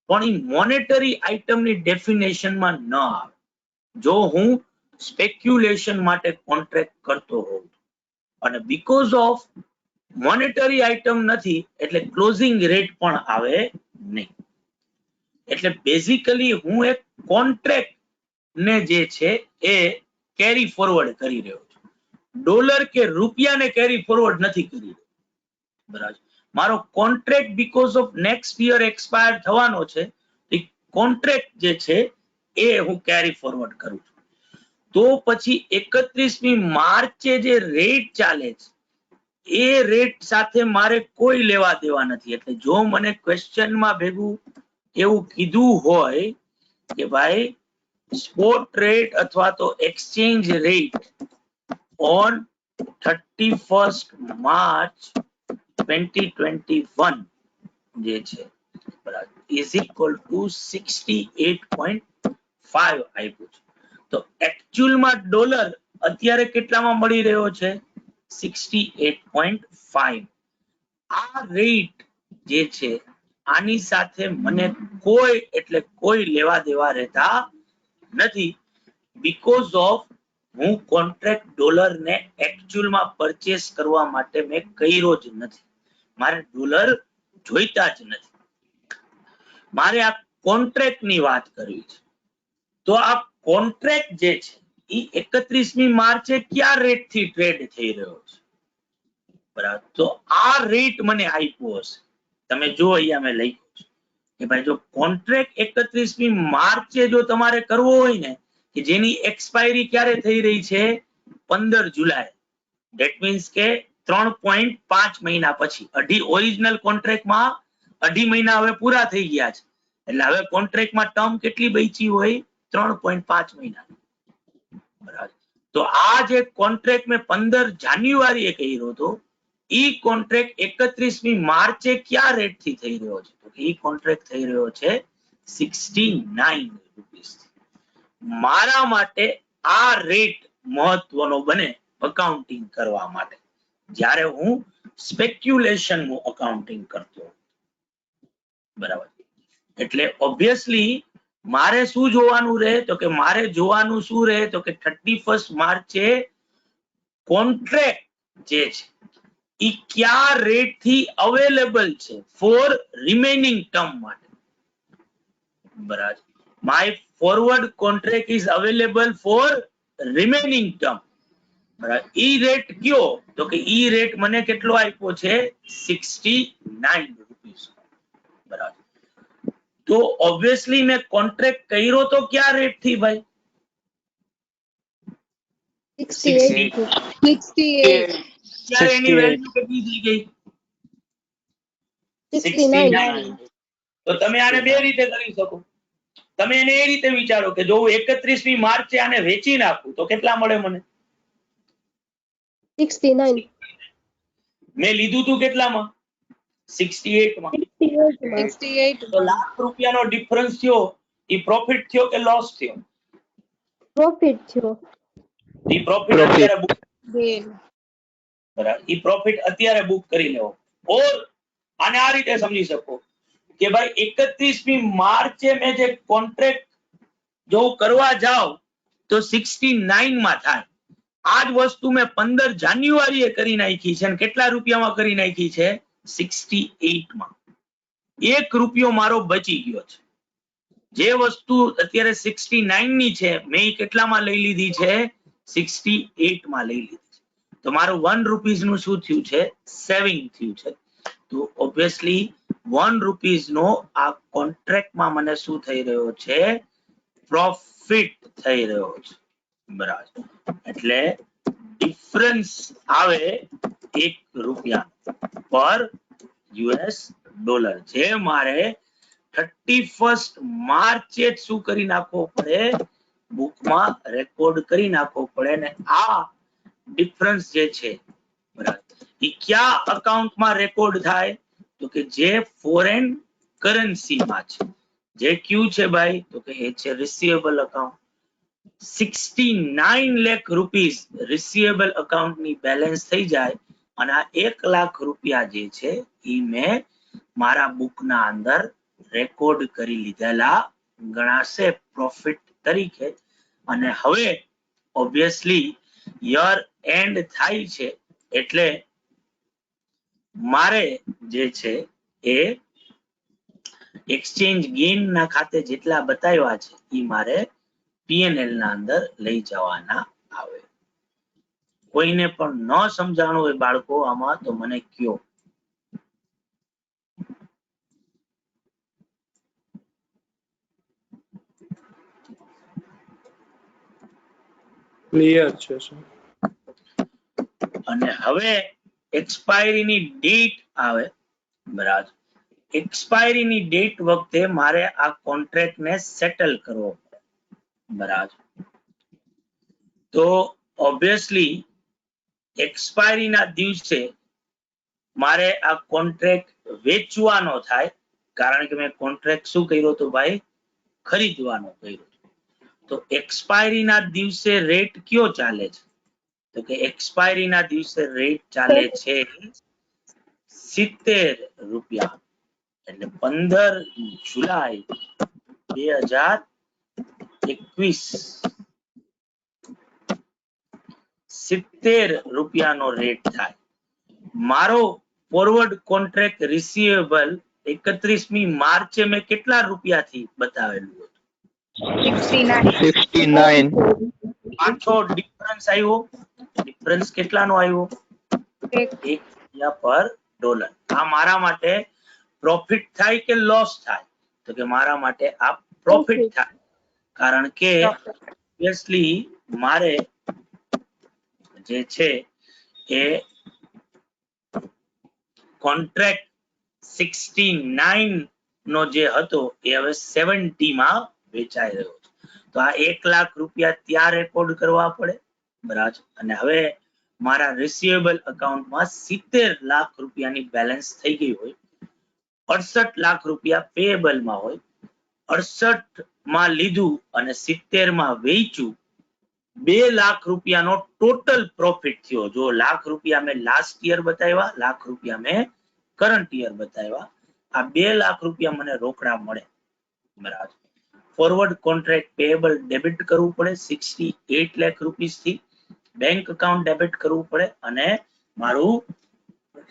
પણ એ મોનેટરી આઇટમની ડેફિનેશનમાં ન આવે જો હું સ્પેક્યુલેશન માટે કોન્ટ્રાક્ટ કરતો હોઉં. અને બીકોઝ ઓફ મોનેટરી આઇટમ નથી એટલે ક્લોઝિંગ રેટ પણ આવે નહીં. એટલે બેઝિકલી હું એક કોન્ટ્રાક્ટ ને જે છે એ કેરી ફોરવર્ડ કરી રહ્યો છું, ડોલર કે રૂપિયાને કેરી ફોરવર્ડ નથી કરી રહ્યો. બરાબર? મારો contract because of next year expire થવાનો છે, એ કોન્ટ્રાક્ટ જે છે એ હું કેરી ફોરવર્ડ કરું છું. તો પછી 31મી માર્ચે જે રેટ ચાલે છે એ રેટ સાથે મારે કોઈ લેવા દેવા નથી. એટલે જો મને ક્વેશ્ચનમાં ભેગું એવું કીધું હોય કે ભાઈ સ્પોટ રેટ અથવા તો exchange rate on 31st March 2021 જે છે બરાબર ઇઝ ઇક્વલ ટુ 68.5 આપ્યું છે. તો એકચ્યુઅલમાં ડોલર અત્યારે કેટલામાં મળી રહ્યો છે? 68.5. આ રેટ જે છે આની સાથે મને કોઈ એટલે કોઈ લેવા દેવા રહેતા નથી, બીકોઝ ઓફ હું કોન્ટ્રાક્ટ ડોલર ને એકચ્યુઅલમાં પરચેસ કરવા માટે મેં કર્યો જ નથી. મારે ડોલર જોઈતા જ નથી. મારે આ કોન્ટ્રાક્ટ ની વાત કરવી છે. તો આ કોન્ટ્રાક્ટ જે છે એ 31મી માર્ચે કયા રેટ થી ટ્રેડ થઈ રહ્યો છે? બરાબર? તો આ રેટ મને આપ્યો હશે. તમે જો અહીંયા મેં લખ્યું છે કે ભાઈ જો કોન્ટ્રાક્ટ 31મી માર્ચે જો તમારે કરવો હોય ને કે જેની એક્સપાયરી ક્યારે થઈ રહી છે? 15 જુલાઈ. ધેટ મીન્સ કે 3.5 મહિના પછી. ઓરિજિનલ કોન્ટ્રાક્ટમાં 2.5 મહિના હવે પૂરા થઈ ગયા છે, એટલે હવે કોન્ટ્રાક્ટમાં ટર્મ કેટલી બચી હોય? 3.5 મહિના. બરાબર? તો આ જે કોન્ટ્રાક્ટ મેં 15 જાન્યુઆરીએ કર્યો હતો ઈ કોન્ટ્રાક્ટ 31મી માર્ચે કયા રેટ થી થઈ રહ્યો છે? તો ઈ કોન્ટ્રાક્ટ થઈ રહ્યો છે 69 રૂપીસ. મારા માટે આ રેટ મહત્વનો બને અકાઉન્ટિંગ કરવા માટે, જ્યારે હું સ્પેક્યુલેશન નું અકાઉન્ટિંગ કરતો. બરાબર? એટલે ઓબ્વિયસલી મારે શું જોવાનું રહે તો કે મારે જોવાનું શું રહે તો કે 31 માર્ચે કોન્ટ્રાક્ટ જે છે ઈ કયા રેટ થી અવેલેબલ છે ફોર રિમેનિંગ ટર્મ માટે. બરાબર. My forward contract is available four remaining term. બરાબર. ઈ રેટ કયો તો કે ઈ રેટ મને કેટલો આપ્યો છે 69 રૂપીસ. બરાબર. તો ઓબ્વિયસલી મેં કોન્ટ્રાક્ટ કર્યો તો ક્યાં રેટ થી ભાઈ 68. 68. ત્યારે એની વેલ્યુ કેટલી થઈ ગઈ 69. તો તમે આને બે રીતે કરી શકો. તમે એને એ રીતે વિચારો કે જો હું 31મી માર્ચે આને વેચી નાખું તો કેટલા મળે મને 69. મેં લીધું તું કેટલામાં 68 માં. 68 માં. 68. તો લાખ રૂપિયાનો ડિફરન્સ થયો ઈ પ્રોફિટ થયો કે લોસ થયો પ્રોફિટ થયો. ઈ પ્રોફિટ Profit. અત્યારે book Gain. બરાબર. ઈ પ્રોફિટ અત્યારે બુક કરી લેવો. ઓર આને આ રીતે સમજી શકો કે ભાઈ 31મી માર્ચે મેં જે કોન્ટ્રાક્ટ જો કરવા જાવ તો 69 માં થાય. આ જ વસ્તુ મેં 15 જાન્યુઆરીએ કરી નાખી છે અને કેટલા રૂપિયામાં કરી નાખી છે 68 માં. 1 રૂપિયો મારો બચી ગયો છે. જે વસ્તુ અત્યારે 69 ની છે મેં ઈ કેટલામાં લઈ લીધી છે 68 માં લઈ લીધી છે. તો મારું 1 રૂપીસ નું શું થયું છે સેવિંગ થયું છે. તો ઓબ્વિયસલી 1 રૂપીસ નો આ કોન્ટ્રાક્ટમાં મને શું થઈ રહ્યો છે પ્રોફિટ થઈ રહ્યો છે. બરાબર. એટલે ડિફરન્સ આવે 1 રૂપિયા પર યુએસ ડોલર જે મારે 31 માર્ચે જ શું કરી નાખવો પડે બુકમાં રેકોર્ડ કરી નાખવો પડે ને આ ડિફરન્સ જે છે બરાબર ઈ કયા અકાઉન્ટમાં રેકોર્ડ થાય તો કે જે ફોરેન કરન્સીમાં છે. જે ક્યુ છે ભાઈ તો કે એ છે receivable account. 69 lakh rupees receivable અકાઉન્ટની બેલેન્સ થઈ જાય અને આ 1 લાખ રૂપિયા જે છે ઈ મેં મારા બુકના અંદર રેકોર્ડ કરી લીધેલા ગણાશે પ્રોફિટ તરીકે. અને હવે ઓબ્વિયસલી યર એન્ડ થાય છે એટલે મારે જે છે એ એક્સચેન્જ ગેઇન ના ખાતે જેટલા બતાવ્યા છે ઈ મારે પીએનએલ ના અંદર લઈ જવાના આવે. કોઈને પણ ન સમજાણું હોય બાળકો આમાં તો મને કયો. ક્લિયર છે સર. અને હવે એક્સપાયરીની ડેટ આવે. બરાબર. એક્સપાયરીની ડેટ વખતે મારે આ કોન્ટ્રાક્ટ ને સેટલ કરવો પડે. બરાબર. તો ઓબ્વિયસલી એક્સપાયરીના દિવસે મારે આ કોન્ટ્રાક્ટ વેચવાનો થાય કારણ કે મેં કોન્ટ્રાક્ટ શું કર્યો તો ભાઈ ખરીદવાનો કર્યો. તો એક્સપાયરીના દિવસે રેટ કયો ચાલે છે તો કે એક્સપાયરીના દિવસે રેટ ચાલે છે 70 રૂપિયા. એટલે 15 જુલાઈ 2021 70 રૂપિયાનો રેટ થાય. મારો ફોરવર્ડ કોન્ટ્રાક્ટ રિસીવેબલ 31મી માર્ચે મેં કેટલા રૂપિયાથી બતાવેલું હતું 69. 69. પાછો ડિફરન્સ આવ્યો. ડિફરન્સ કેટલાનો આવ્યો 1 રૂપિયા પર ડોલર. આ મારા માટે પ્રોફિટ થાય કે લોસ થાય તો કે મારા માટે આ પ્રોફિટ થાય કારણ કે ઓબ્વિયસલી મારે જે છે એ કોન્ટ્રાક્ટ 69 નો જે હતો એ હવે 70 માં વેચાઈ રહ્યો છે. તો આ 1 લાખ રૂપિયા ત્યાં રેકોર્ડ કરવા પડે. બરાબર. અને હવે મારા રિસીવેબલ અકાઉન્ટમાં 70 લાખ રૂપિયાની બેલેન્સ થઈ ગઈ હોય 68 લાખ રૂપિયા પેએબલ માં હોય 68 માં લીધું અને 70 માં વેચ્યું 2 લાખ રૂપિયાનો ટોટલ પ્રોફિટ થયો. જો લાખ રૂપિયા મેં લાસ્ટ યર બતાવ્યા લાખ રૂપિયા મેં કરંટ યર બતાવ્યા. આ 2 લાખ રૂપિયા મને રોકડા મળે. બરાબર. ફોરવર્ડ કોન્ટ્રાક્ટ પેએબલ ડેબિટ કરવું પડે 68 લાખ રૂપીસ થી, બેંક અકાઉન્ટ ડેબિટ કરવું પડે, અને મારું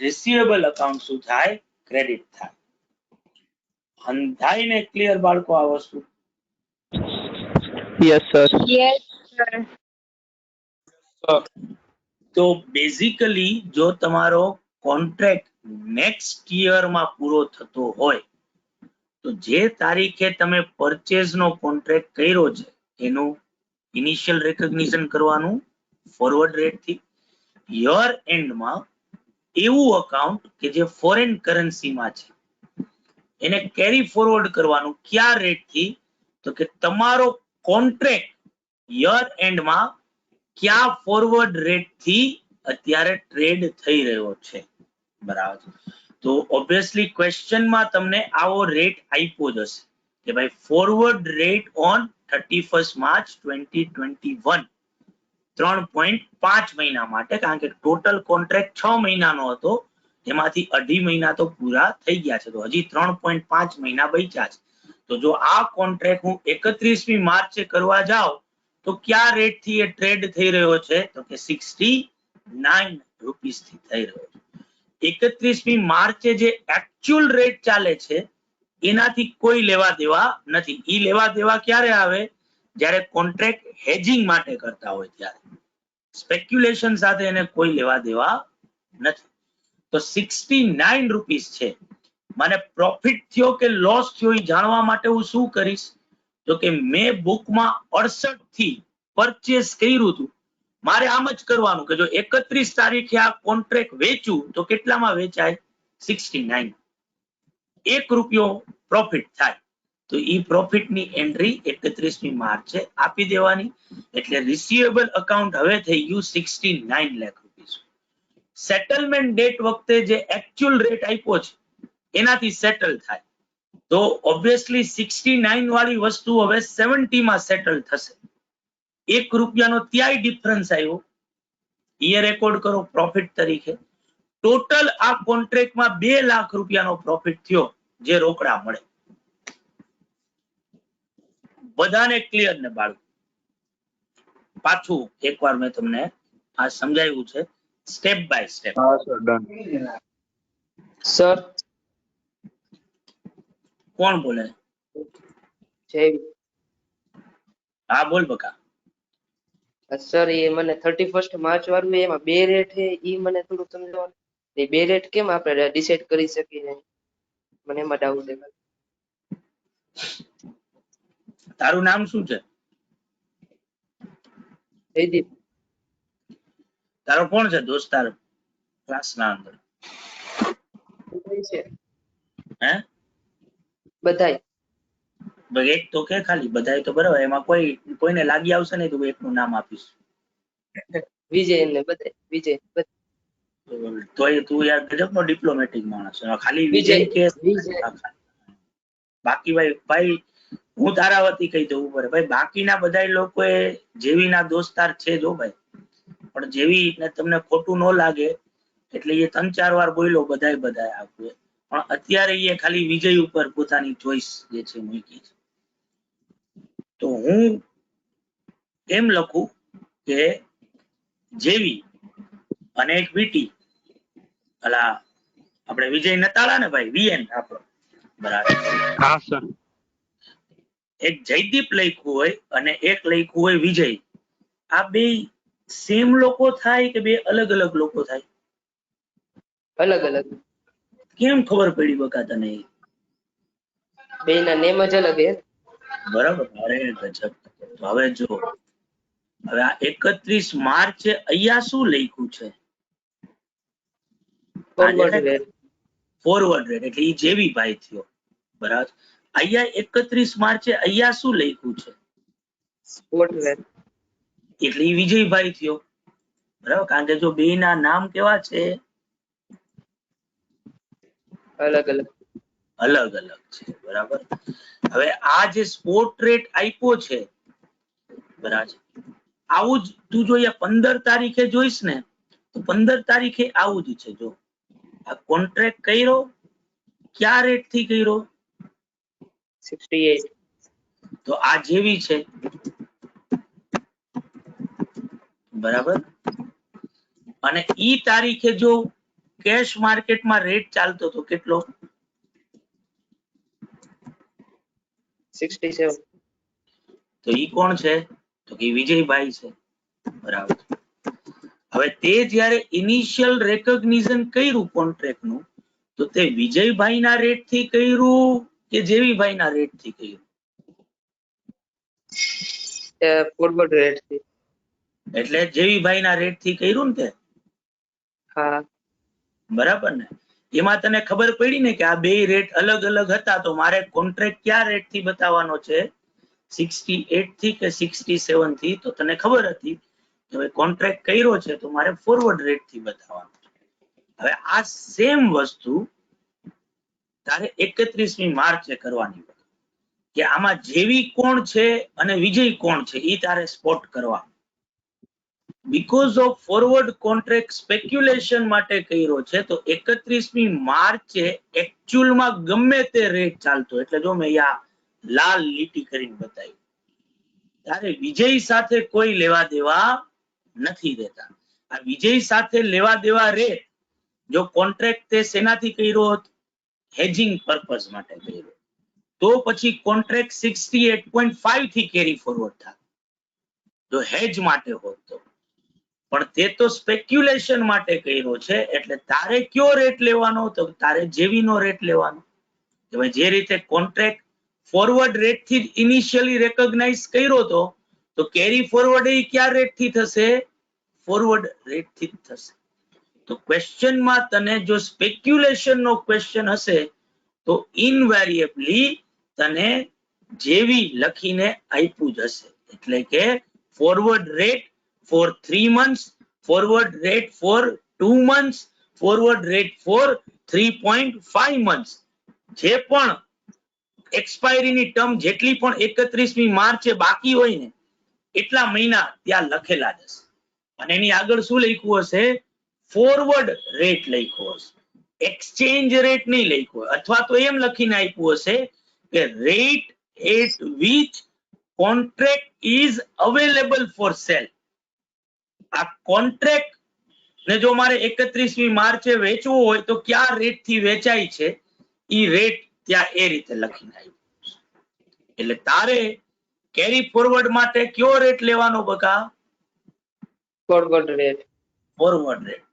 રિસીવેબલ અકાઉન્ટ શું થાય? ક્રેડિટ થાય. સમજાઈને ક્લિયર બાળકો આ વસ્તુ? Yes sir. Yes, sir. તો બેઝિકલી જો તમારો કોન્ટ્રાક્ટ નેક્સ્ટ યરમાં પૂરો થતો હોય તો જે તારીખે તમે પરચેઝ નો કોન્ટ્રાક્ટ કર્યો છે એનું ઇનિશિયલ રેકગ્નિશન કરવાનું ફોરવર્ડ રેટ થી. યર એન્ડમાં એવું અકાઉન્ટ કે જે ફોરેન કરન્સીમાં છે એને કેરી ફોરવર્ડ કરવાનું કયા રેટ થી? તો કે તમારો કોન્ટ્રાક્ટ યર એન્ડમાં કયા ફોરવર્ડ રેટ થી અત્યારે ટ્રેડ થઈ રહ્યો છે. બરાબર. તો ઓબ્વિયસલી ક્વેશ્ચનમાં તમને આવો રેટ આપ્યો જ હશે કે ભાઈ ફોરવર્ડ રેટ ઓન 31 માર્ચ 2021 3.5 મહિના માટે, કારણ કે ટોટલ કોન્ટ્રાક્ટ 6 મહિનાનો હતો, એમાંથી 2.5 મહિના તો પૂરા થઈ ગયા છે, તો હજી 3.5 મહિના બચ્યા છે. તો જો આ કોન્ટ્રાક્ટ હું 31મી માર્ચે કરવા જાઉં તો કયા રેટ થી એ ટ્રેડ થઈ રહ્યો છે? તો કે 69 રૂપીસ થી થઈ રહ્યો છે. 31મી માર્ચે જે એકચ્યુઅલ રેટ ચાલે છે એનાથી કોઈ લેવા દેવા નથી. ઈ લેવા દેવા ક્યારે આવે? જ્યારે કોન્ટ્રાક્ટ હેજિંગ માટે કરતા હોય ત્યારે. સ્પેક્યુલેશન સાથે એને કોઈ લેવા દેવા નથી. તો 69 રૂપીસ છે. મને પ્રોફિટ થયો કે લોસ થયો એ જાણવા માટે હું શું કરીશ? તો કે મેં બુકમાં 68 થી પરચેસ કર્યું હતું, મારે આમ જ કરવાનું કે જો 31 તારીખે આ કોન્ટ્રાક્ટ વેચું તો કેટલામાં વેચાય? 69. 1 રૂપિયો પ્રોફિટ થાય તો ઈ પ્રોફિટ ની એન્ટ્રી 31મી માર્ચે આપી દેવાની. એટલે રિસીવેબલ અકાઉન્ટ હવે થઈ ગયું 69 લાખ રૂપીસ. સેટલમેન્ટ ડેટ વખતે જે એકચ્યુઅલ રેટ આપ્યો છે એનાથી સેટલ થાય તો ઓબ્વિયસલી 69 વાળી વસ્તુ હવે 70 માં સેટલ થશે. 1 રૂપિયાનો ત્યાંય ડિફરન્સ આવ્યો. એ રેકોર્ડ કરો પ્રોફિટ તરીકે. ટોટલ આ કોન્ટ્રાક્ટમાં 2 લાખ રૂપિયાનો પ્રોફિટ થયો જે રોકડા મળે. બધાને ક્લિયર ને બાળકો? પાછું એકવાર મેં તમને આ સમજાવ્યું છે સ્ટેપ બાય સ્ટેપ. હા સર, ડન. સર કોણ બોલે? જય હા બોલ બકા. સર એ મને 31 માર્ચ વાળું એમાં બે રેટ છે ઈ મને થોડુંક સમજાવો. એ બે રેટ કેમ આપણે ડિસાઈડ કરી શકીએ? મને એમાં ડાઉટ છે. તારું નામ શું છે? જયદીપ. તારો કોણ છે દોસ્તાર ક્લાસના અંદર? છે હે? બધાય. એક તો કે ખાલી બધાય તો બરાબર, એમાં કોઈને લાગી આવશે નહીં તો હું એકનું નામ આપીશ. વિજય ને બધાય. વિજય તો એ તું યાર ગજબનો ડિપ્લોમેટિક માણસ છે. ખાલી વિજય વિજય કે વિજય બાકી ભાઈ હું તારા વતી કહી દઉં પડે ભાઈ, બાકીના બધા લોકોએ જેવીના દોસ્તાર છે જો ભાઈ, પણ જેવી ને તમને ખોટું ન લાગે એટલે એ 3-4 વાર બોલ્યો બધાય આપે, પણ અત્યારે એ ખાલી વિજય ઉપર પોતાની ચોઈસ જે છે મૂકી છે. તો હું એમ લખું કે જેવી અને એક વીટી, અલા આપણે વિજય નતાળા ને ભાઈ, વીએન આપણો બરાબર. હા સર. એક જયદીપ લખ્યું હોય અને એક લખ્યું હોય વિજય. આ બે સેમ લોકો થાય કે બે અલગ અલગ લોકો થાય? અલગ અલગ. કેમ ખબર પડી બકા તને? બે ના નેમ જ અલગ હે. બરાબર. અરે ગજબ. હવે જો હવે આ 31 માર્ચે અહીંયા શું લખ્યું છે? Forward rate. ફોરવર્ડ રેટ એટલે ઈ જેવી ભાઈ થયો બરાબર. અહીંયા 31 માર્ચે અહીંયા શું લખ્યું છે? સ્પોટ રેટ એટલે ઈ વિજયભાઈ થયો બરાબર, કારણ કે જો બે ના નામ કેવા છે? અલગ અલગ. અલગ અલગ છે બરાબર. હવે આ જે સ્પોટ રેટ આપ્યો છે બરાબર, આવું જ તું જો 15 તારીખે જોઈશ ને તો 15 તારીખે આવું જ છે. જો આ કોન્ટ્રાક્ટ કર્યો કયા રેટ થી કર્યો? 68. તો આ જેવી છે, બરાબર, અને ઈ તારીખે જો કેશ માર્કેટમાં રેટ ચાલતો તો કેટલો? 67. તો ઈ કોણ છે? તો કે વિજયભાઈ છે, બરાબર. હવે તે જ્યારે ઇનિશિયલ રેકોગ્નિશન કર્યું કોન્ટ્રાક્ટ નું, તો તે વિજયભાઈના રેટ થી કર્યું કે જેવીભાઈના રેટ થી કર્યું? ફોરવર્ડ રેટ થી. એટલે જેવીભાઈના રેટ થી કર્યું ને તે, હા. બરાબર ને? એમાં તને ખબર પડી ને કે આ બે રેટ અલગ અલગ હતા, તો મારે કોન્ટ્રાક્ટ કયા રેટ થી બતાવવાનો છે? 68 થી કે 67 થી? તો તને ખબર હતી કે ભાઈ કોન્ટ્રાક્ટ કર્યો છે તો મારે ફોરવર્ડ રેટ થી બતાવવાનો છે. હવે આ સેમ વસ્તુ તારે 31મી માર્ચે કરવાની કે આમાં જેવી કોણ છે અને વિજય કોણ છે એ તારે સ્પોટ કરવા. Because of forward contract speculation માટે કર્યો છે, તો 31મી માર્ચે એકચ્યુઅલમાં ગમે તે રેટ ચાલતો, એટલે જો મેં યા લાલ લીટી કરીને બતાવ્યું, ત્યારે વિજય સાથે કોઈ લેવા દેવા નથી રહેતા. આ વિજય સાથે લેવા દેવા રેટ, જો કોન્ટ્રાક્ટ તે શેનાથી કર્યો હોત? હેજિંગ પર્પઝ માટે કર્યો, તો પછી કોન્ટ્રાક્ટ 68.5 થી કેરી ફોરવર્ડ થાય જો હેજ માટે હોત તો. પણ તે તો સ્પેક્યુલેશન માટે કર્યો છે, એટલે તારે કયો રેટ લેવાનો? તો તારે જેવીનો રેટ લેવાનો. કે ભાઈ જે રીતે કોન્ટ્રાક્ટ ફોરવર્ડ રેટ થી ઇનિશિયલી રેકોગ્નાઇઝ કર્યો તો કેરી ફોરવર્ડ એ કયા રેટ થી થશે? ફોરવર્ડ રેટ થી જ થશે. તો ક્વેશ્ચનમાં તને જો સ્પેક્યુલેશન નો ક્વેશ્ચન હશે તો ઇનવેરિયેબલી તને જેવી લખીને આપ્યું જ હશે. એટલે કે forward rate for 3 months, forward rate for 2 months, forward rate for 3.5 months. જે પણ એક્સપાયરીની ટર્મ જેટલી પણ 31મી માર્ચે બાકી હોય ને એટલા મહિના ત્યાં લખેલા જ હશે. અને એની આગળ શું લખ્યું હશે? ફોરવર્ડ રેટ લખ્યો હશે, એક્સચેન્જ રેટ નહીં લખ્યો હોય. અથવા તો એમ લખીને આપ્યું હશે કે rate at which contract is available for sale. આ કોન્ટ્રાક્ટ ને જો મારે 31મી માર્ચે વેચવું હોય તો કયા રેટ થી વેચાય છે ઈ રેટ ત્યાં એ રીતે લખીને આવ્યું. એટલે તારે કેરી ફોરવર્ડ માટે કયો રેટ લેવાનો બકા? Forward rate. Forward rate.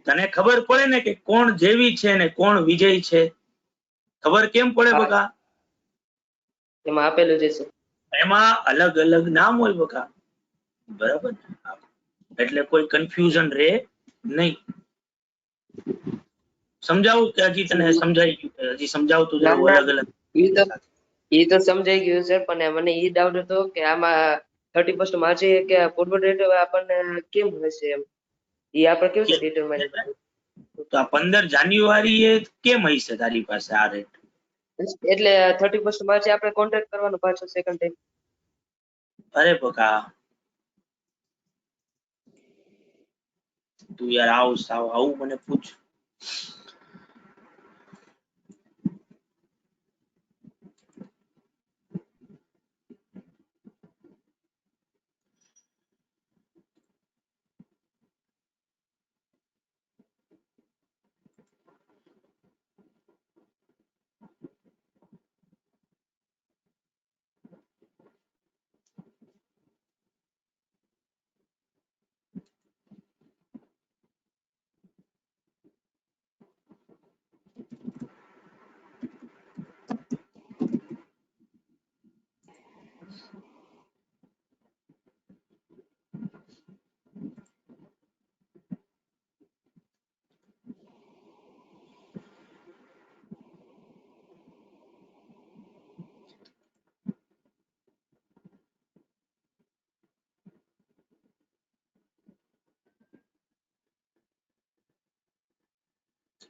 તને ખબર પડે ને કે કોણ જેવી છે ને કોણ વિજય છે? ખબર કેમ પડે બકા? એમાં આપેલું છે સર. એમાં અલગ અલગ નામ હોય બકા, બરાબર? એટલે કોઈ કન્ફ્યુઝન રહે નહીં. સમજાવું કે હજી તને સમજાઈ ગયું? હજી સમજાવતું ના જવું ના, અલગ અલગ. ઈ તો સમજાઈ ગયું સર, પણ મને ઈ ડાઉટ હતો કે આમાં 31st માર્ચે કે ફોરવર્ડ રેટ આપણને કેમ હશે એમ. ઈ આપણે કેવી રીતે ડિટરમાઇન કરવું? તો આ 15 જાન્યુઆરી એ કેમ હશે તારી પાસે આ રેટ? એટલે 31st માર્ચે આપણે કોન્ટ્રાક્ટ કરવાનો પાછો સેકન્ડ ટાઈમ. અરે બકા તું યાર આવું મને પૂછ.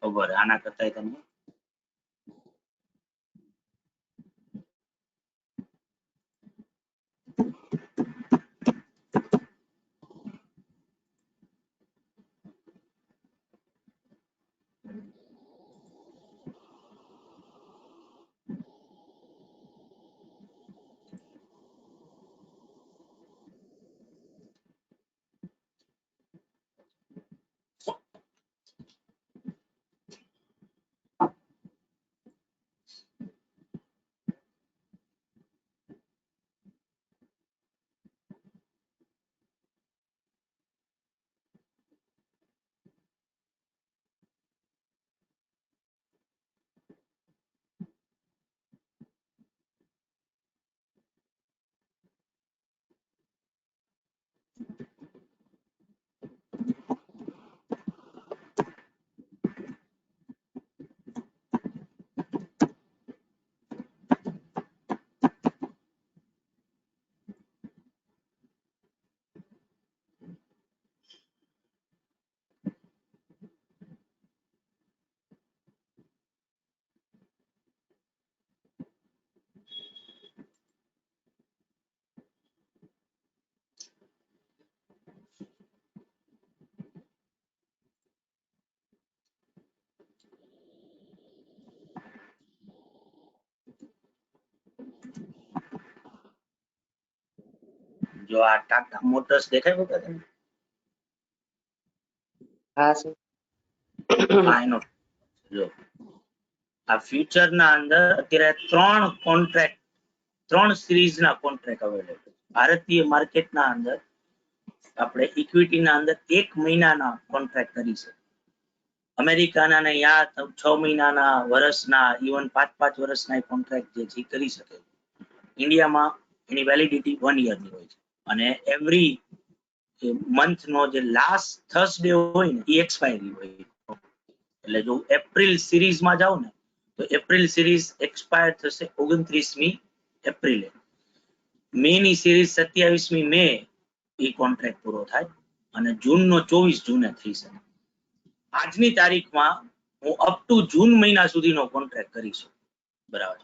ખબર આના કરતા તમને જો આ ટાટા મોટર્સ દેખાય બકા તમને? હા સર. આ એનો જો આ ફ્યુચર ના અંદર અત્યારે 3 કોન્ટ્રાક્ટ 3 સિરીઝ ના કોન્ટ્રાક્ટ અવેલેબલ. ભારતીય માર્કેટ ના અંદર આપણે ઇક્વિટી ના અંદર 1 મહિનાના કોન્ટ્રાક્ટ કરી છે. અમેરિકાના ને યા 6 મહિનાના, વર્ષના, ઇવન 5-5 વર્ષના કોન્ટ્રાક્ટ જે છે કરી શકે. ઇન્ડિયામાં એની વેલિડિટી 1 યરની હોય છે અને એવરી મંથ નો જે લાસ્ટ થર્સડે હોય ને એ એક્સપાયરી હોય. એટલે જો એપ્રિલ સિરીઝ માં જાવ ને તો એપ્રિલ સિરીઝ એક્સપાયર થશે 29મી એપ્રિલે. મે ની સિરીઝ 27મી મે એ કોન્ટ્રાક્ટ પૂરો થાય અને જૂન નો 24 જૂને થઈ શકે. આજની તારીખમાં હું અપ ટુ જૂન મહિના સુધીનો કોન્ટ્રાક્ટ કરીશું, બરાબર?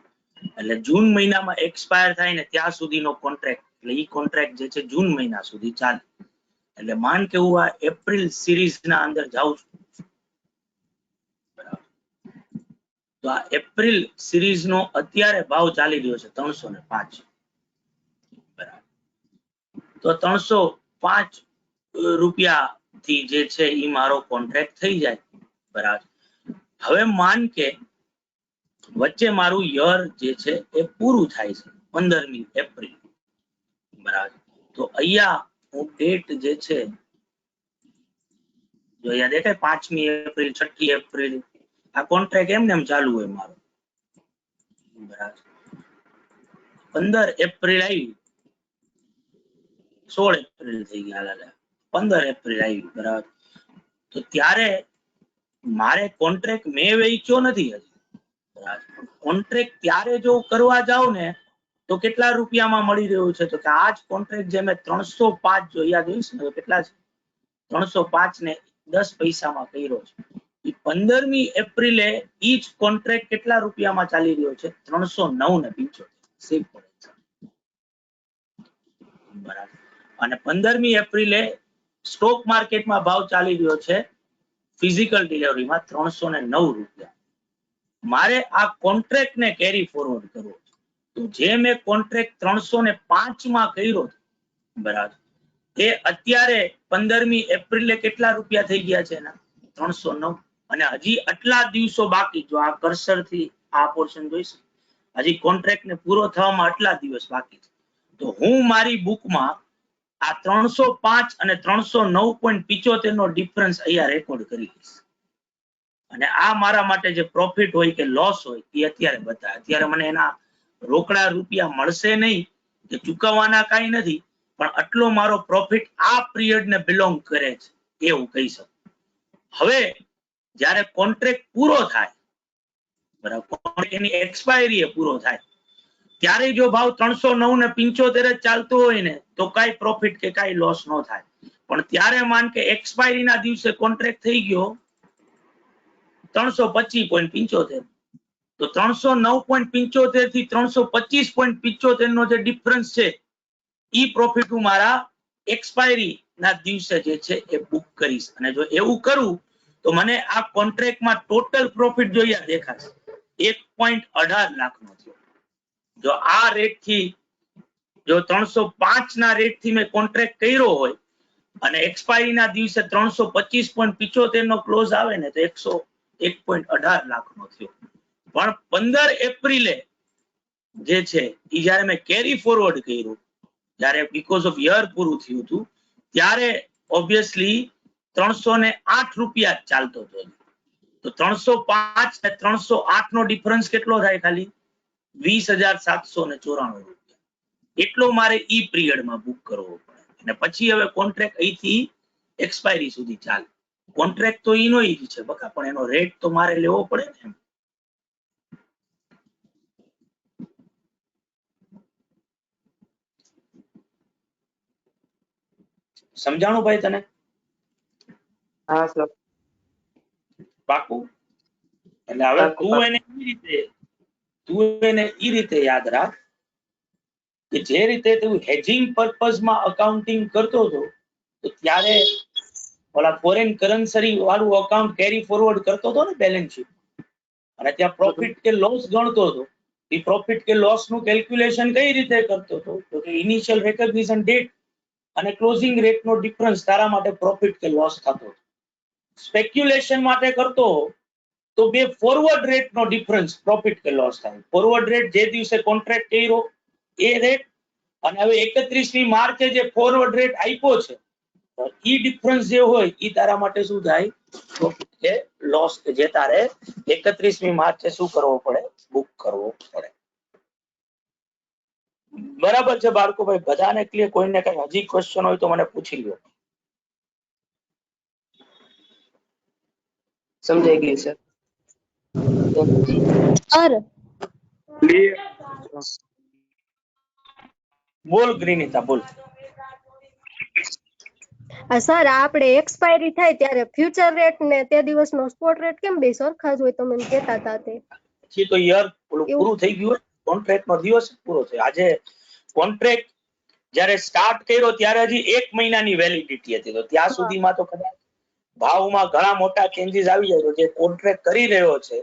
એટલે જૂન મહિનામાં એક્સપાયર થાય ને ત્યાં સુધીનો કોન્ટ્રાક્ટ, એટલે ઈ કોન્ટ્રાક્ટ જે છે જૂન મહિના સુધી ચાલે. એટલે માન કે હું આ એપ્રિલ સિરીઝ ના અંદર જાઉં છું, બરાબર? તો આ એપ્રિલ સિરીઝ નો અત્યારે ભાવ ચાલી રહ્યો છે 305, બરાબર? તો 305 રૂપિયા થી જે છે ઈ મારો કોન્ટ્રાક્ટ થઈ જાય, બરાબર? હવે માન કે વચ્ચે મારું યર જે છે એ પૂરું થાય છે 15મી એપ્રિલ, બરાબર? તો અહીંયા હું ડેટ જે છે જો અહીંયા દેખાય 5મી એપ્રિલ, 6મી એપ્રિલ, આ કોન્ટ્રાક્ટ એમને એમ ચાલુ હોય મારો, બરાબર? 15 એપ્રિલ આવી, 16 એપ્રિલ થઈ ગયા, 15 એપ્રિલ આવી, બરાબર? તો ત્યારે મારે કોન્ટ્રાક્ટ મેં વેચ્યો નથી હજી, બરાબર? કોન્ટ્રાક્ટ ત્યારે જો કરવા જાવ ને તો કેટલા રૂપિયામાં મળી રહ્યું છે? તો કે આ જ કોન્ટ્રાક્ટ જે મેં 305 જો યાદ હોય ને તો કેટલા છે? 305 ને 10 પૈસામાં કર્યો છે. એ 15મી એપ્રિલે ઈ જ કોન્ટ્રાક્ટ કેટલા રૂપિયામાં ચાલી રહ્યો છે? 309.75 સેવ પડે છે, બરાબર? અને 15મી એપ્રિલે સ્ટોક માર્કેટમાં ભાવ ચાલી રહ્યો છે ફિઝિકલ ડિલિવરીમાં 309 રૂપિયા. મારે આ કોન્ટ્રાક્ટ ને કેરી ફોરવર્ડ કરવો છે. તો જે મેં કોન્ટ્રાક્ટ 305 માં કર્યો, બરાબર, એ અત્યારે 15મી એપ્રિલે કેટલા રૂપિયા થઈ ગયા છે એના? 309. અને હજી આટલા દિવસો બાકી. જો આ કર્સર થી આ પોર્શન જોઈશ, હજી કોન્ટ્રાક્ટ ને પૂરો થવામાં આટલા દિવસ બાકી છે. તો હું મારી બુકમાં આ 305 અને 309.75 નો ડિફરન્સ અહીંયા રેકોર્ડ કરી લઈશ. અને આ મારા માટે જે પ્રોફિટ હોય કે લોસ હોય એ અત્યારે બતાવે. અત્યારે મને એના રોકડા રૂપિયા મળશે નહીં કે ચૂકવવાના કાંઈ નથી, પણ આટલો મારો પ્રોફિટ આ પિરિયડ ને બિલોંગ કરે છે એવું કહી શકું. હવે જ્યારે કોન્ટ્રાક્ટ પૂરો થાય, બરાબર, એની એક્સપાયરી પૂરો થાય ત્યારે જો ભાવ 309.75 જ ચાલતો હોય ને તો કાંઈ પ્રોફિટ કે કાંઈ લોસ ન થાય. પણ ત્યારે માન કે એક્સપાયરી ના દિવસે કોન્ટ્રાક્ટ થઈ ગયો 325.75, તો 309.75 થી 325.75 નો જે ડિફરન્સ છે ઈ પ્રોફિટ હું મારા એક્સપાયરી ના દિવસે જે છે એ બુક કરીશ. અને જો એવું કરું તો મને આ કોન્ટ્રાક્ટમાં ટોટલ પ્રોફિટ જોઈએ દેખાશે 1.18 લાખ નો થયો. જો આ રેટ થી, જો 305 ના રેટ થી મેં કોન્ટ્રાક્ટ કર્યો હોય અને એક્સપાયરી ના દિવસે 325.75 નો ક્લોઝ આવે ને તો 101.18 લાખ નો થયો. પણ 15 એપ્રિલે જે છે એ જયારે મેં કેરી ફોરવર્ડ કર્યું, જયારે બીકોઝ ઓફ યર પૂરું થયું હતું, ત્યારે ઓબ્વિયસલી 308 રૂપિયા ચાલતો હતો. તો 305 અને 308 નો ડિફરન્સ કેટલો થાય? ખાલી 20,794 રૂપિયા. એટલો મારે ઈ પિરિયડમાં બુક કરવો પડે. અને પછી હવે કોન્ટ્રાક્ટ અહીંથી એક્સપાયરી સુધી ચાલે. કોન્ટ્રાક્ટ તો ઈનો ઈ છે બકા, પણ એનો રેટ તો મારે લેવો પડે ને. સમજાણું ભાઈ તને? હા સર. પાકું? એટલે હવે તું એને ઈ રીતે યાદ રાખ કે જે રીતે તું હેજિંગ પર્પઝમાં અકાઉન્ટિંગ કરતો હતો તો ત્યારે ઓલા ફોરેન કરન્સી વાળું અકાઉન્ટ કેરી ફોરવર્ડ કરતો હતો ને બેલેન્સ શીટ, અને ત્યાં પ્રોફિટ કે લોસ ગણતો હતો. એ પ્રોફિટ કે લોસ નું કેલ્ક્યુલેશન કઈ રીતે કરતો હતો? તો કે ઇનિશિયલ રેકગ્નિશન ડેટ અને ક્લોઝિંગ રેટનો ડિફરન્સ તારા માટે પ્રોફિટ કે લોસ થતો. સ્પેક્યુલેશન માટે કરતો તો બે ફોરવર્ડ રેટનો ડિફરન્સ પ્રોફિટ કે લોસ થાય. ફોરવર્ડ રેટ જે દિવસે કોન્ટ્રાક્ટ કર્યો એ રેટ અને હવે 31મી માર્ચે જે ફોરવર્ડ રેટ આપ્યો છે ઈ ડિફરન્સ જે હોય ઈ તારા માટે શું થાય પ્રોફિટ કે લોસ કે જે તારે 31મી માર્ચે શું કરવો પડે બુક કરવો પડે. બરાબર છે બાળકો? ભાઈ બધાને ક્લિયર? કોઈને કઈ હજી ક્વેશ્ચન હોય તો મને પૂછી લ્યો. સમજાઈ ગયું સર. સર બોલ ગ્રીનિતા બોલ. સર આપણે એક્સપાયરી થાય ત્યારે ફ્યુચર રેટ ને તે દિવસનો સ્પોટ રેટ કેમ બે સરખા જ હોય તમે એમ કહેતા હતા તે? પછી તો યર પૂરું થઈ ગયું, કોન્ટ્રાક્ટ નો દિવસ પૂરો થયો. આજે કોન્ટ્રાક્ટ જ્યારે સ્ટાર્ટ કર્યો ત્યારે હજી 1 મહિનાની વેલિડિટી હતી, તો ત્યાં સુધીમાં તો કદાચ ભાવમાં ઘણા મોટા ચેન્જીસ આવી જાય. તો જે કોન્ટ્રાક્ટ કરી રહ્યો છે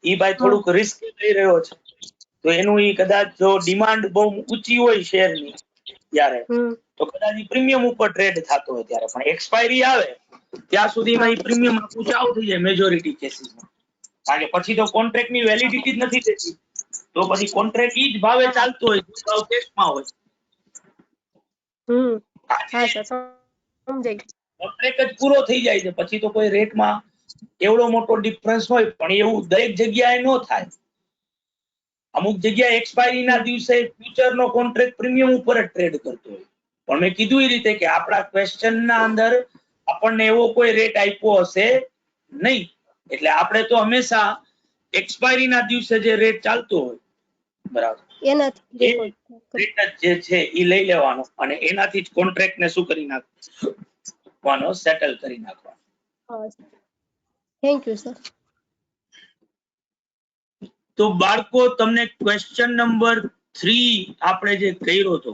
ઈ ભાઈ થોડુંક રિસ્ક લઈ રહ્યો છે, તો એનું ઈ કદાચ જો ડિમાન્ડ બહુ ઊંચી હોય શેરની ત્યારે તો કદાચ ઈ પ્રીમિયમ ઉપર ટ્રેડ થતો હોય ત્યારે, પણ એક્સપાયરી આવે ત્યાં સુધીમાં ઈ પ્રીમિયમ ઊંચાઓ થઈ જાય મેજોરિટી કેસીસમાં. કારણ કે પછી તો કોન્ટ્રાક્ટ ની વેલિડિટી જ નથી રહેતી, તો પછી કોન્ટ્રાક્ટ ઈ જ ભાવે ચાલતો હોય જે ભાવ ટેસ્ટમાં હોય. હા સર સમજાઈ. કોન્ટ્રાક્ટ જ પૂરો થઈ જાય છે પછી તો કોઈ રેટમાં એવડો મોટો ડિફરન્સ હોય, પણ એવું દરેક જગ્યાએ ન થાય. અમુક જગ્યાએ એક્સપાયરી ના દિવસે ફ્યુચર નો કોન્ટ્રાક્ટ પ્રીમિયમ ઉપર જ ટ્રેડ કરતો હોય. પણ મેં કીધું એ રીતે કે આપણા ક્વેશ્ચન ના અંદર આપણને એવો કોઈ રેટ આપ્યો હશે નહીં, એટલે આપણે તો હંમેશા એક્સપાયરી ના દિવસે જે રેટ ચાલતો હોય બરાબર એનાથી એ રેટ જે છે એ લઈ લેવાનો અને એનાથી જ કોન્ટ્રાક્ટ ને શું કરી નાખવાનો, સેટલ કરી નાખવાનો. Thank you sir. તો બાળકો તમને ક્વેશ્ચન નંબર 3 આપણે જે કર્યો હતો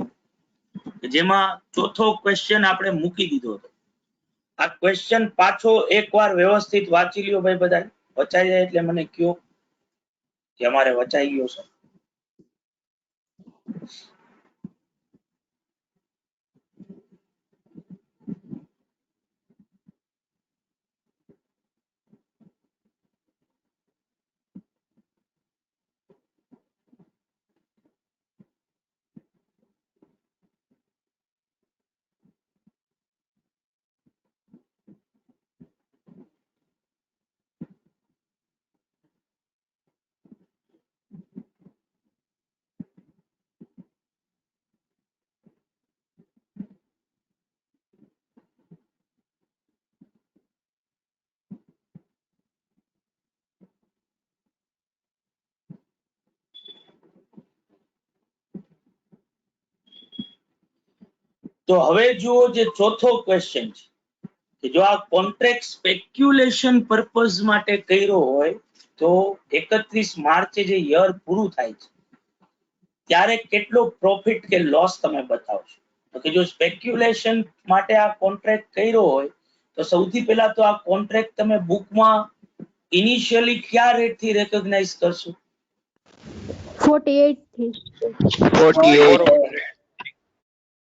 જેમાં ચોથો ક્વેશ્ચન આપણે મૂકી દીધો હતો. આ ક્વેશ્ચન પાછો એકવાર વ્યવસ્થિત વાંચી લ્યો ભાઈ બધા. વચાઈ જાય એટલે મને કયો કે અમારે વચાઈ ગયો છે. તો હવે જુઓ જે ચોથો ક્વેશ્ચન છે કે જો આ કોન્ટ્રાક્ટ સ્પેક્યુલેશન પર્પઝ માટે કર્યો હોય તો 31 માર્ચે જે યર પૂરું થાય છે ત્યારે કેટલો પ્રોફિટ કે લોસ તમે બતાવશો. તો કે જો સ્પેક્યુલેશન માટે આ કોન્ટ્રાક્ટ કર્યો હોય તો સૌથી પહેલા તો આ કોન્ટ્રાક્ટ તમે બુકમાં ઇનિશિયલી કયા રેટ થી રેકોગ્નાઇઝ કરશો? 48 થી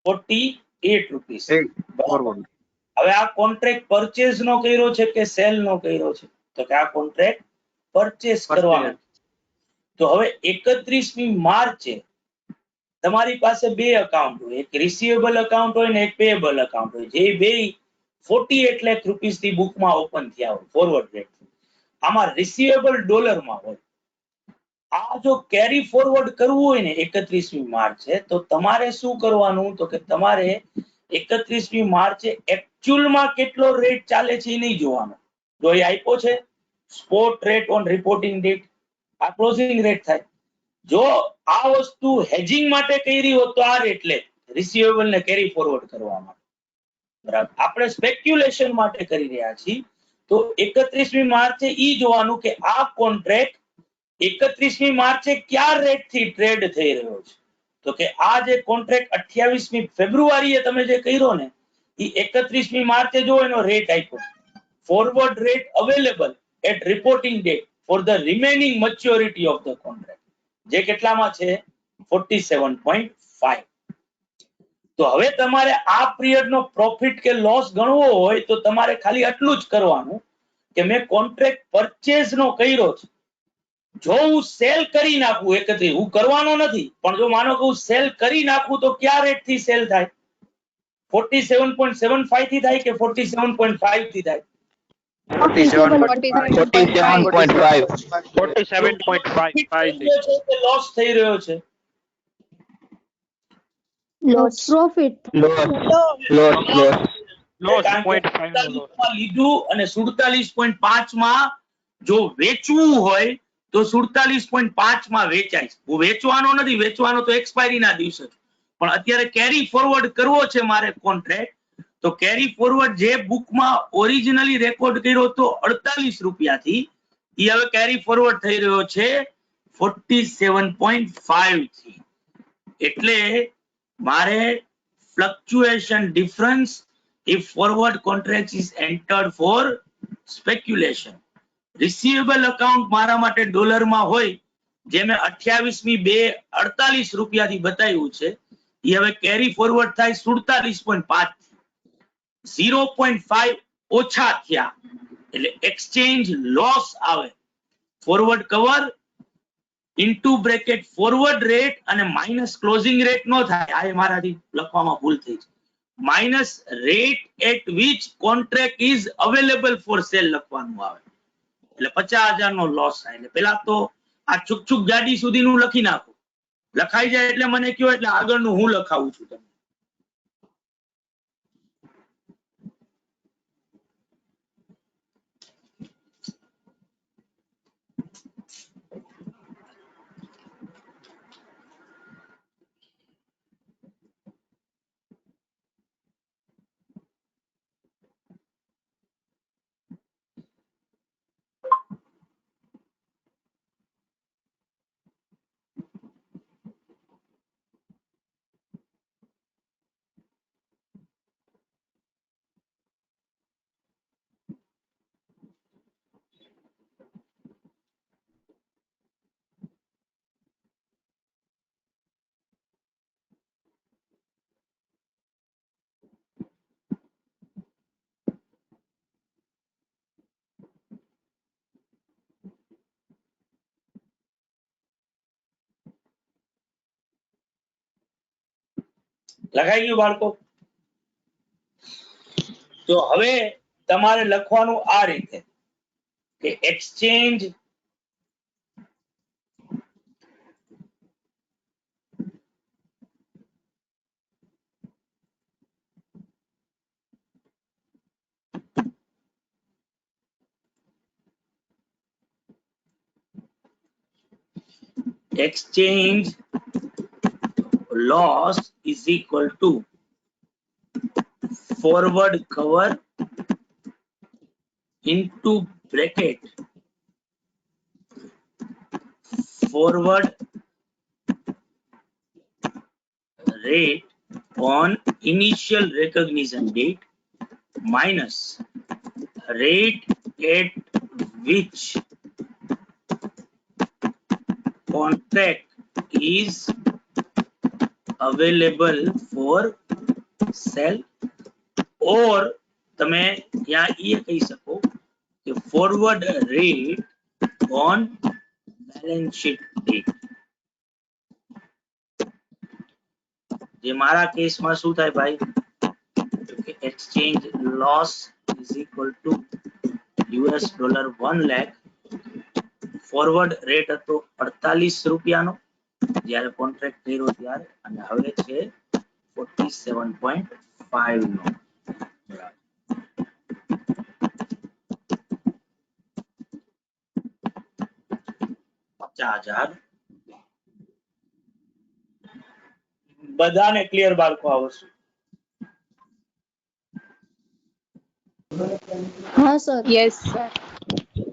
48 રૂપીસ. હવે આ કોન્ટ્રાક્ટ પરચેઝ નો કર્યો છે કે સેલ નો કર્યો છે? તો કે આ કોન્ટ્રાક્ટ પરચેઝ કરવાનો. તો હવે 31મી માર્ચે તમારી પાસે બે અકાઉન્ટ હોય, એક રિસીવેબલ અકાઉન્ટ હોય ને એક પેએબલ અકાઉન્ટ હોય, જે બે 48 લાખ રૂપીસ થી બુકમાં ઓપન થયા હોય ફોરવર્ડ રેટ. આમાં રિસીવેબલ ડોલરમાં હોય. આ જો કેરી ફોરવર્ડ કરવું હોય ને 31મી માર્ચે તો તમારે શું કરવાનું? તો કે તમારે 31મી માર્ચે એકચ્યુઅલમાં કેટલો રેટ ચાલે છે એ નહીં જોવાનો. જો એ આપ્યો છે spot rate on reporting date, આ ક્લોઝિંગ રેટ થાય. જો આ વસ્તુ હેજિંગ માટે કરી હોત તો આ રેટ લે, રિસીવેબલ ને કેરી ફોરવર્ડ કરવા માટે. બરાબર. આપણે સ્પેક્યુલેશન માટે કરી રહ્યા છીએ તો 31મી માર્ચે ઈ જોવાનું કે આ કોન્ટ્રાક્ટ 31મી માર્ચે કયા રેટ થી ટ્રેડ થઈ રહ્યો છે. તો કે આ જે કોન્ટ્રાક્ટ 28મી ફેબ્રુઆરીએ તમે જે કર્યો ને એ 31મી માર્ચે જો એનો રેટ આપ્યો, forward rate available at reporting date for the remaining maturity of the contract, જે કેટલામાં છે 47.5. તો હવે તમારે આ પિરિયડ નો પ્રોફિટ કે લોસ ગણવો હોય તો તમારે ખાલી આટલું જ કરવાનું કે મેં કોન્ટ્રાક્ટ પરચેઝ નો કર્યો છે. જો હું સેલ કરી નાખું 31, હું કરવાનો નથી, પણ જો માનો કે હું સેલ કરી નાખું તો કયા રેટ થી સેલ થાય? 47.75 થી થાય કે 47.5 થી થાય? 47.5. 47.55. લોસ થઈ રહ્યો છે. Profit loss. કારણ કે 48 માં લીધું અને 47.5 માં જો વેચવું હોય તો 47.5 માં વેચાય છે. હું વેચવાનો નથી, વેચવાનો તો એક્સપાયરી ના દિવસે છે. પણ અત્યારે કેરી ફોરવર્ડ કરવો છે મારે કોન્ટ્રાક્ટ, તો કેરી ફોરવર્ડ જે બુકમાં ઓરિજિનલી રેકોર્ડ કર્યો હતો 48 રૂપિયાથી, એ હવે કેરી ફોરવર્ડ થઈ રહ્યો છે 47.5 થી. એટલે મારે fluctuation difference if forward contract is entered for speculation. receivable account મારા માટે ડોલરમાં હોય, જે મેં 28/2/48 રૂપિયાથી બતાવ્યું છે, એ હવે કેરી ફોરવર્ડ થાય 47.5 થી. 0.5 ઓછા થયા એટલે એક્સચેન્જ લોસ આવે. Forward cover into bracket forward rate અને માઇનસ ક્લોઝિંગ રેટ નો થાય. આ મારાથી લખવામાં ભૂલ થઈ છે. Minus rate at which contract is available for sale લખવાનું આવે. એટલે 50,000 નો લોસ થાય. એટલે પેલા તો આ છુક ગાડી સુધીનું લખી નાખો. લખાઈ જાય એટલે મને કયો, એટલે આગળનું હું લખાવું છું તમને. લખાઈ ગયું બાળકો? તો હવે તમારે લખવાનું આ રીતે કે exchange loss is equal to forward cover into bracket forward rate on initial recognition date minus rate at which contract is available for sale, or તમે ત્યાં એ કહી શકો કે forward rate on balance sheet date. જે મારા કેસમાં શું થાય ભાઈ, exchange loss is equal to $1 lakh. Forward rate હતો 48 રૂપિયાનો જ્યારે કોન્ટ્રાક્ટ કર્યો ત્યારે, અને હવે છે 47.5 નો. 50,000. બધાને ક્લિયર બાળકો આ વસ્તુ? હા sir. Yes, sir.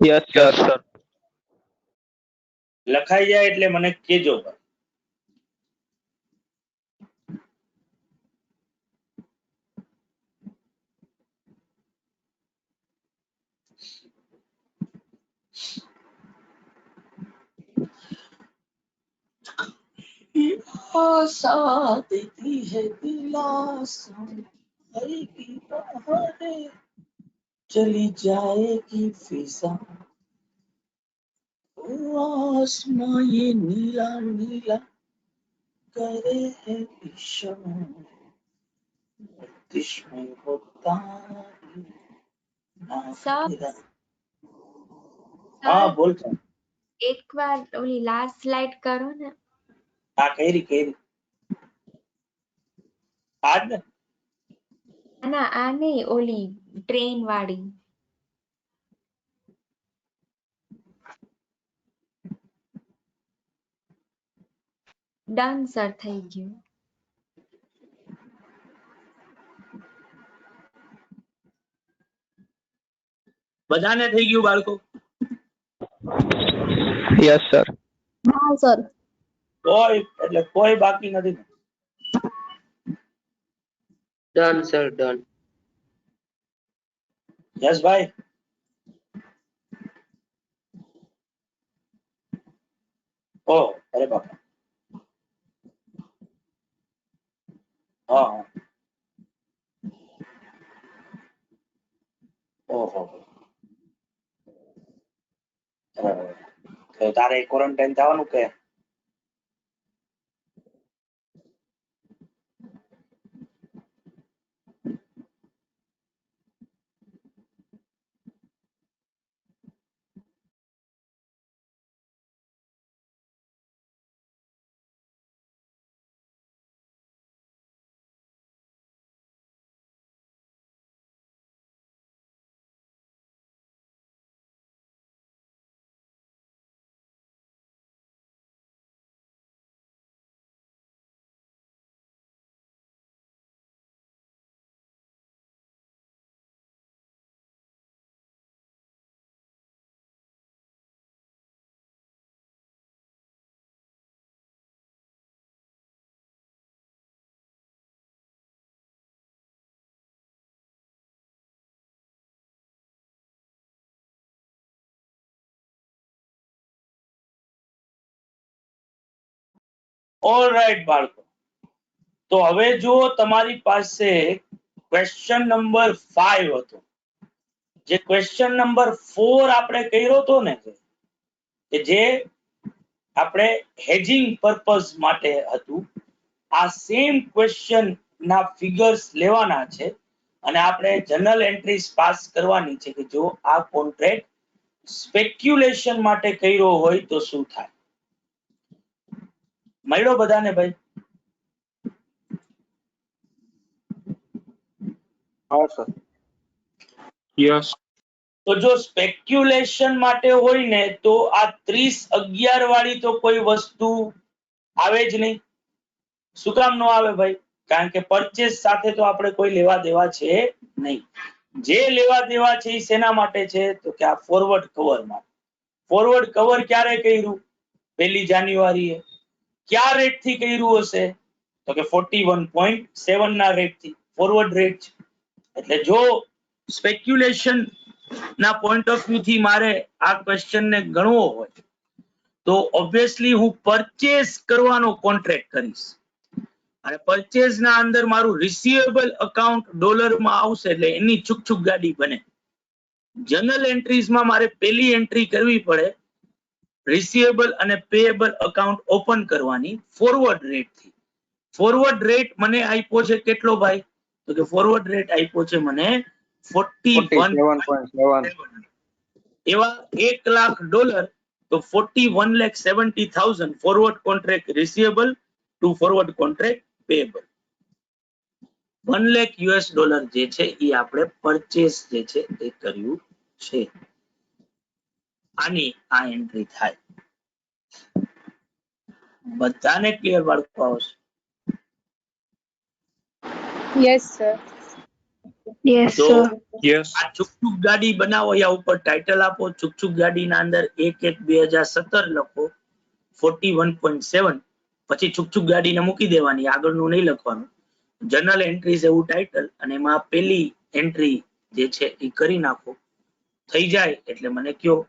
Yes, sir. લખાઈ જાય એટલે મને કહેજો. आशा देती है दिलासा आएगी बहारे चली जाएगी फिजा ओ आसमां ये नीला नीला करे है इशारा गर्दिश में होता ना સર तेरा हाँ बोल છો એકવાર ઓલી લાસ્ટ સ્લાઇડ કરો ને આ કેરી આજ ને ના આ નહીં ઓલી ટ્રેન વાળી ડન સર થઈ ગયું બધાને થઈ ગયું બાળકો Yes, sir. હા સર કોઈ એટલે કોઈ બાકી નથી ડન સર ડન. યસ ભાઈ ઓ અરે બાપા હા હા ઓહો બરાબર. તો તારે ક્વોરન્ટાઇન થવાનું કે ઓલ રાઈટ બાળકો તો હવે જો તમારી પાસે ક્વેશ્ચન નંબર 5 હતો જે ક્વેશ્ચન નંબર 4 આપણે કર્યો હતો ને કે જે આપણે હેજિંગ પર્પઝ માટે હતું આ સેમ ક્વેશ્ચન ના ફિગર્સ લેવાના છે અને આપણે જનરલ એન્ટ્રીઝ પાસ કરવાની છે કે જો આ કોન્ટ્રાક્ટ સ્પેક્યુલેશન માટે કર્યો હોય તો શું થાય મળ્યો બધાને ભાઈ हाँ सर यस તો જો સ્પેક્યુલેશન માટે હોય ને તો આ 30-11 વાળી તો કોઈ વસ્તુ આવે જ નહીં શું કામ ન આવે ભાઈ કારણ કે પરચેસ સાથે તો આપણે કોઈ લેવા દેવા છે નહીં જે લેવા દેવા છે એ શેના માટે છે તો કે આ ફોરવર્ડ કવર માટે ફોરવર્ડ કવર ક્યારે કર્યું 1 જાન્યુઆરીએ ક્યાં રેટ થી કર્યું હશે તો કે 41.7 ના રેટ થી ફોરવર્ડ રેટ એટલે જો સ્પેક્યુલેશન ના પોઈન્ટ ઓફ વ્યૂ થી મારે આ ક્વેશ્ચન ને ગણવો હોય તો ઓબ્વિયસલી હું પરચેસ કરવાનો કોન્ટ્રાક્ટ કરીશ અને પરચેસ ના અંદર મારું રિસીવેબલ અકાઉન્ટ ડોલરમાં આવશે એટલે એની છુક ગાડી બને જનરલ એન્ટ્રીઝ માં મારે પહેલી એન્ટ્રી કરવી પડે રિસીવેબલ અને પેએબલ અકાઉન્ટ ઓપન કરવાની ફોરવર્ડ રેટ થી ફોરવર્ડ રેટ મને આપ્યો છે કેટલો ભાઈ તો કે ફોરવર્ડ રેટ આપ્યો છે મને 41.7 એવા $1,00,000 તો 41,70,000 forward contract receivable to forward contract payable $1,00,000 જે છે એ આપણે પરચેસ જે છે એ કર્યું છે આની આ એન્ટ્રી થાય બધાને ક્લિયર બાળકો આવશે યસ સર. યસ તો સર यस આ છુક ગાડી બનાવો યા ઉપર ટાઇટલ આપો છુક ગાડીના અંદર 1/1/2017 લખો 41.7 પછી છુક ગાડીને મૂકી દેવાની આગળનું નહીં લખવાનું જનરલ એન્ટ્રીઝ એવું ટાઇટલ અને એમાં પેલી એન્ટ્રી જે છે એ કરી નાખો થઈ જાય એટલે મને કયો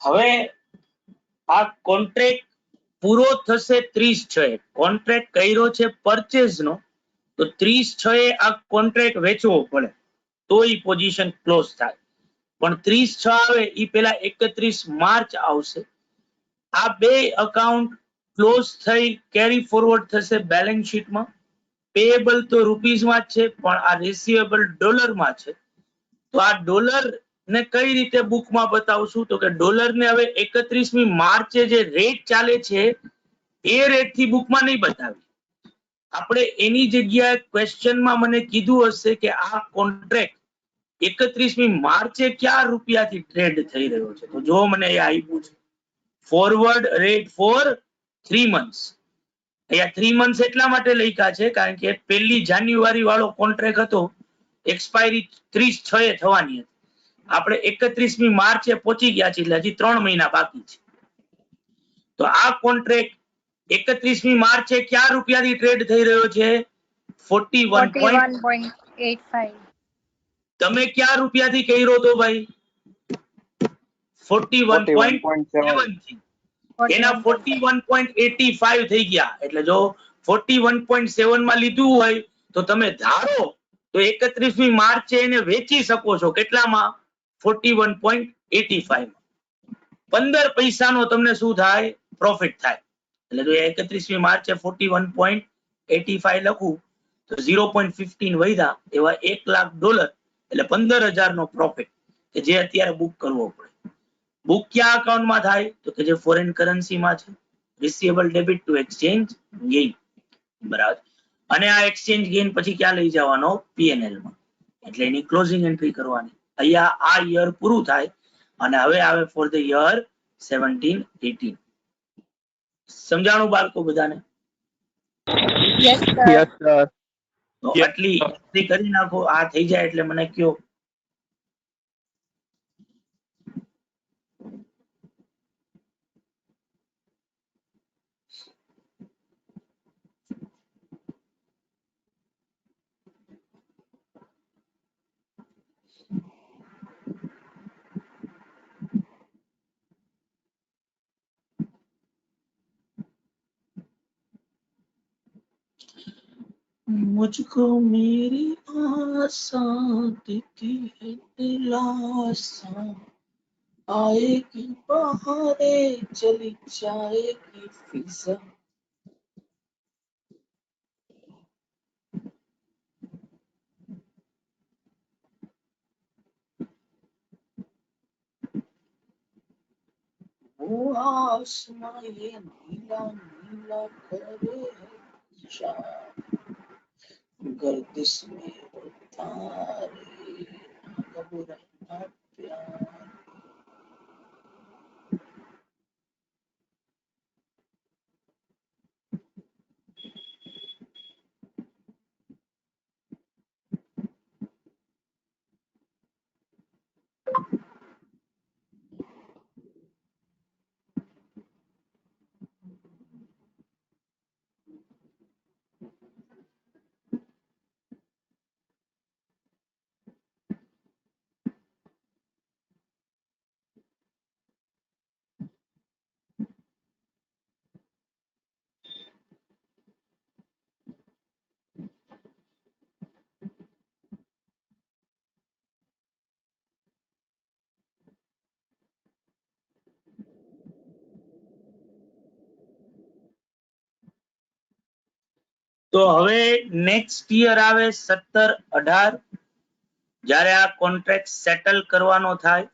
હવે આ કોન્ટ્રાક્ટ પૂરો થશે 30/6. કોન્ટ્રાક્ટ કર્યો છે પરચેઝ નો, તો 30/6 આ કોન્ટ્રાક્ટ વેચવો પડે તો ઈ પોઝિશન ક્લોઝ થાય. પણ 30/6 આવે ઈ પેલા 31 માર્ચ આવશે. આ બે અકાઉન્ટ ક્લોઝ થઈ કેરી ફોરવર્ડ થશે બેલેન્સ શીટમાં. પેએબલ તો રૂપીઝમાં જ છે, પણ આ રિસીવેબલ ડોલરમાં છે. તો આ ડોલર ને કઈ રીતે બુકમાં બતાવશું? તો કે ડોલર ને હવે 31મી માર્ચે જે રેટ ચાલે છે એ રેટ થી બુકમાં નહીં બતાવી. આપણે એની જગ્યાએ ક્વેશ્ચનમાં મને કીધું હશે કે આ કોન્ટ્રાક્ટ 31મી માર્ચે કયા રૂપિયાથી ટ્રેડ થઈ રહ્યો છે. તો જો મને એ આપ્યું છે ફોરવર્ડ રેટ ફોર 3 months. અહીંયા 3 months એટલા માટે લખ્યા છે કારણ કે 1 જાન્યુઆરી વાળો કોન્ટ્રાક્ટ હતો, એક્સપાયરી 30/6 થવાની હતી. આપણે 31મી માર્ચે પહોંચી ગયા છીએ, એટલે હજી 3 મહિના બાકી છે. તો આ કોન્ટ્રાક્ટ 31મી માર્ચે કયા રૂપિયાથી ટ્રેડ થઈ રહ્યો છે? 41. 41.85. તમે કયા રૂપિયાથી કર્યો તો ભાઈ? 41.7 થી. એના 41.85 થઈ ગયા. એટલે જો 41.7 માં લીધું હોય તો તમે ધારો તો 31મી માર્ચે એને વેચી શકો છો. કેટલામાં? 41.85 માં. 15 પૈસાનો તમને શું થાય? પ્રોફિટ થાય. એટલે જો 31મી માર્ચે 41.85 લખું તો 0.15 વધ્યા, એવા $1,00,000 એટલે 15,000 નો પ્રોફિટ કે જે અત્યારે બુક કરવો પડે. બુક ક્યાં અકાઉન્ટમાં થાય? તો કે જે ફોરેન કરન્સીમાં છે. Receivable debit to exchange gain. બરાબર. અને આ એક્સચેન્જ ગેઇન પછી ક્યાં લઈ જવાનો? પીએનએલ માં. એટલે એની ક્લોઝિંગ એન્ટ્રી કરવાની. અહીંયા આ યર પૂરું થાય અને હવે આવે ફોર ધ યર 17-18. સમજાણું બાળકો બધાને? Yes, sir. Yes, sir. તો Yes, આટલી એન્ટ્રી કરી નાખો. આ થઈ જાય એટલે મને કયો. मुझको मेरी आशा देती है दिलासा, आएगी बहारे चली जाएगी फिजा. वो आसमां ये नीला नीला करे है चाँद, गर्दिश में उतारे कब रहना प्यार. તો હવે નેક્સ્ટ યર આવે 17-18, જ્યારે આ કોન્ટ્રાક્ટ સેટલ કરવાનો થાય,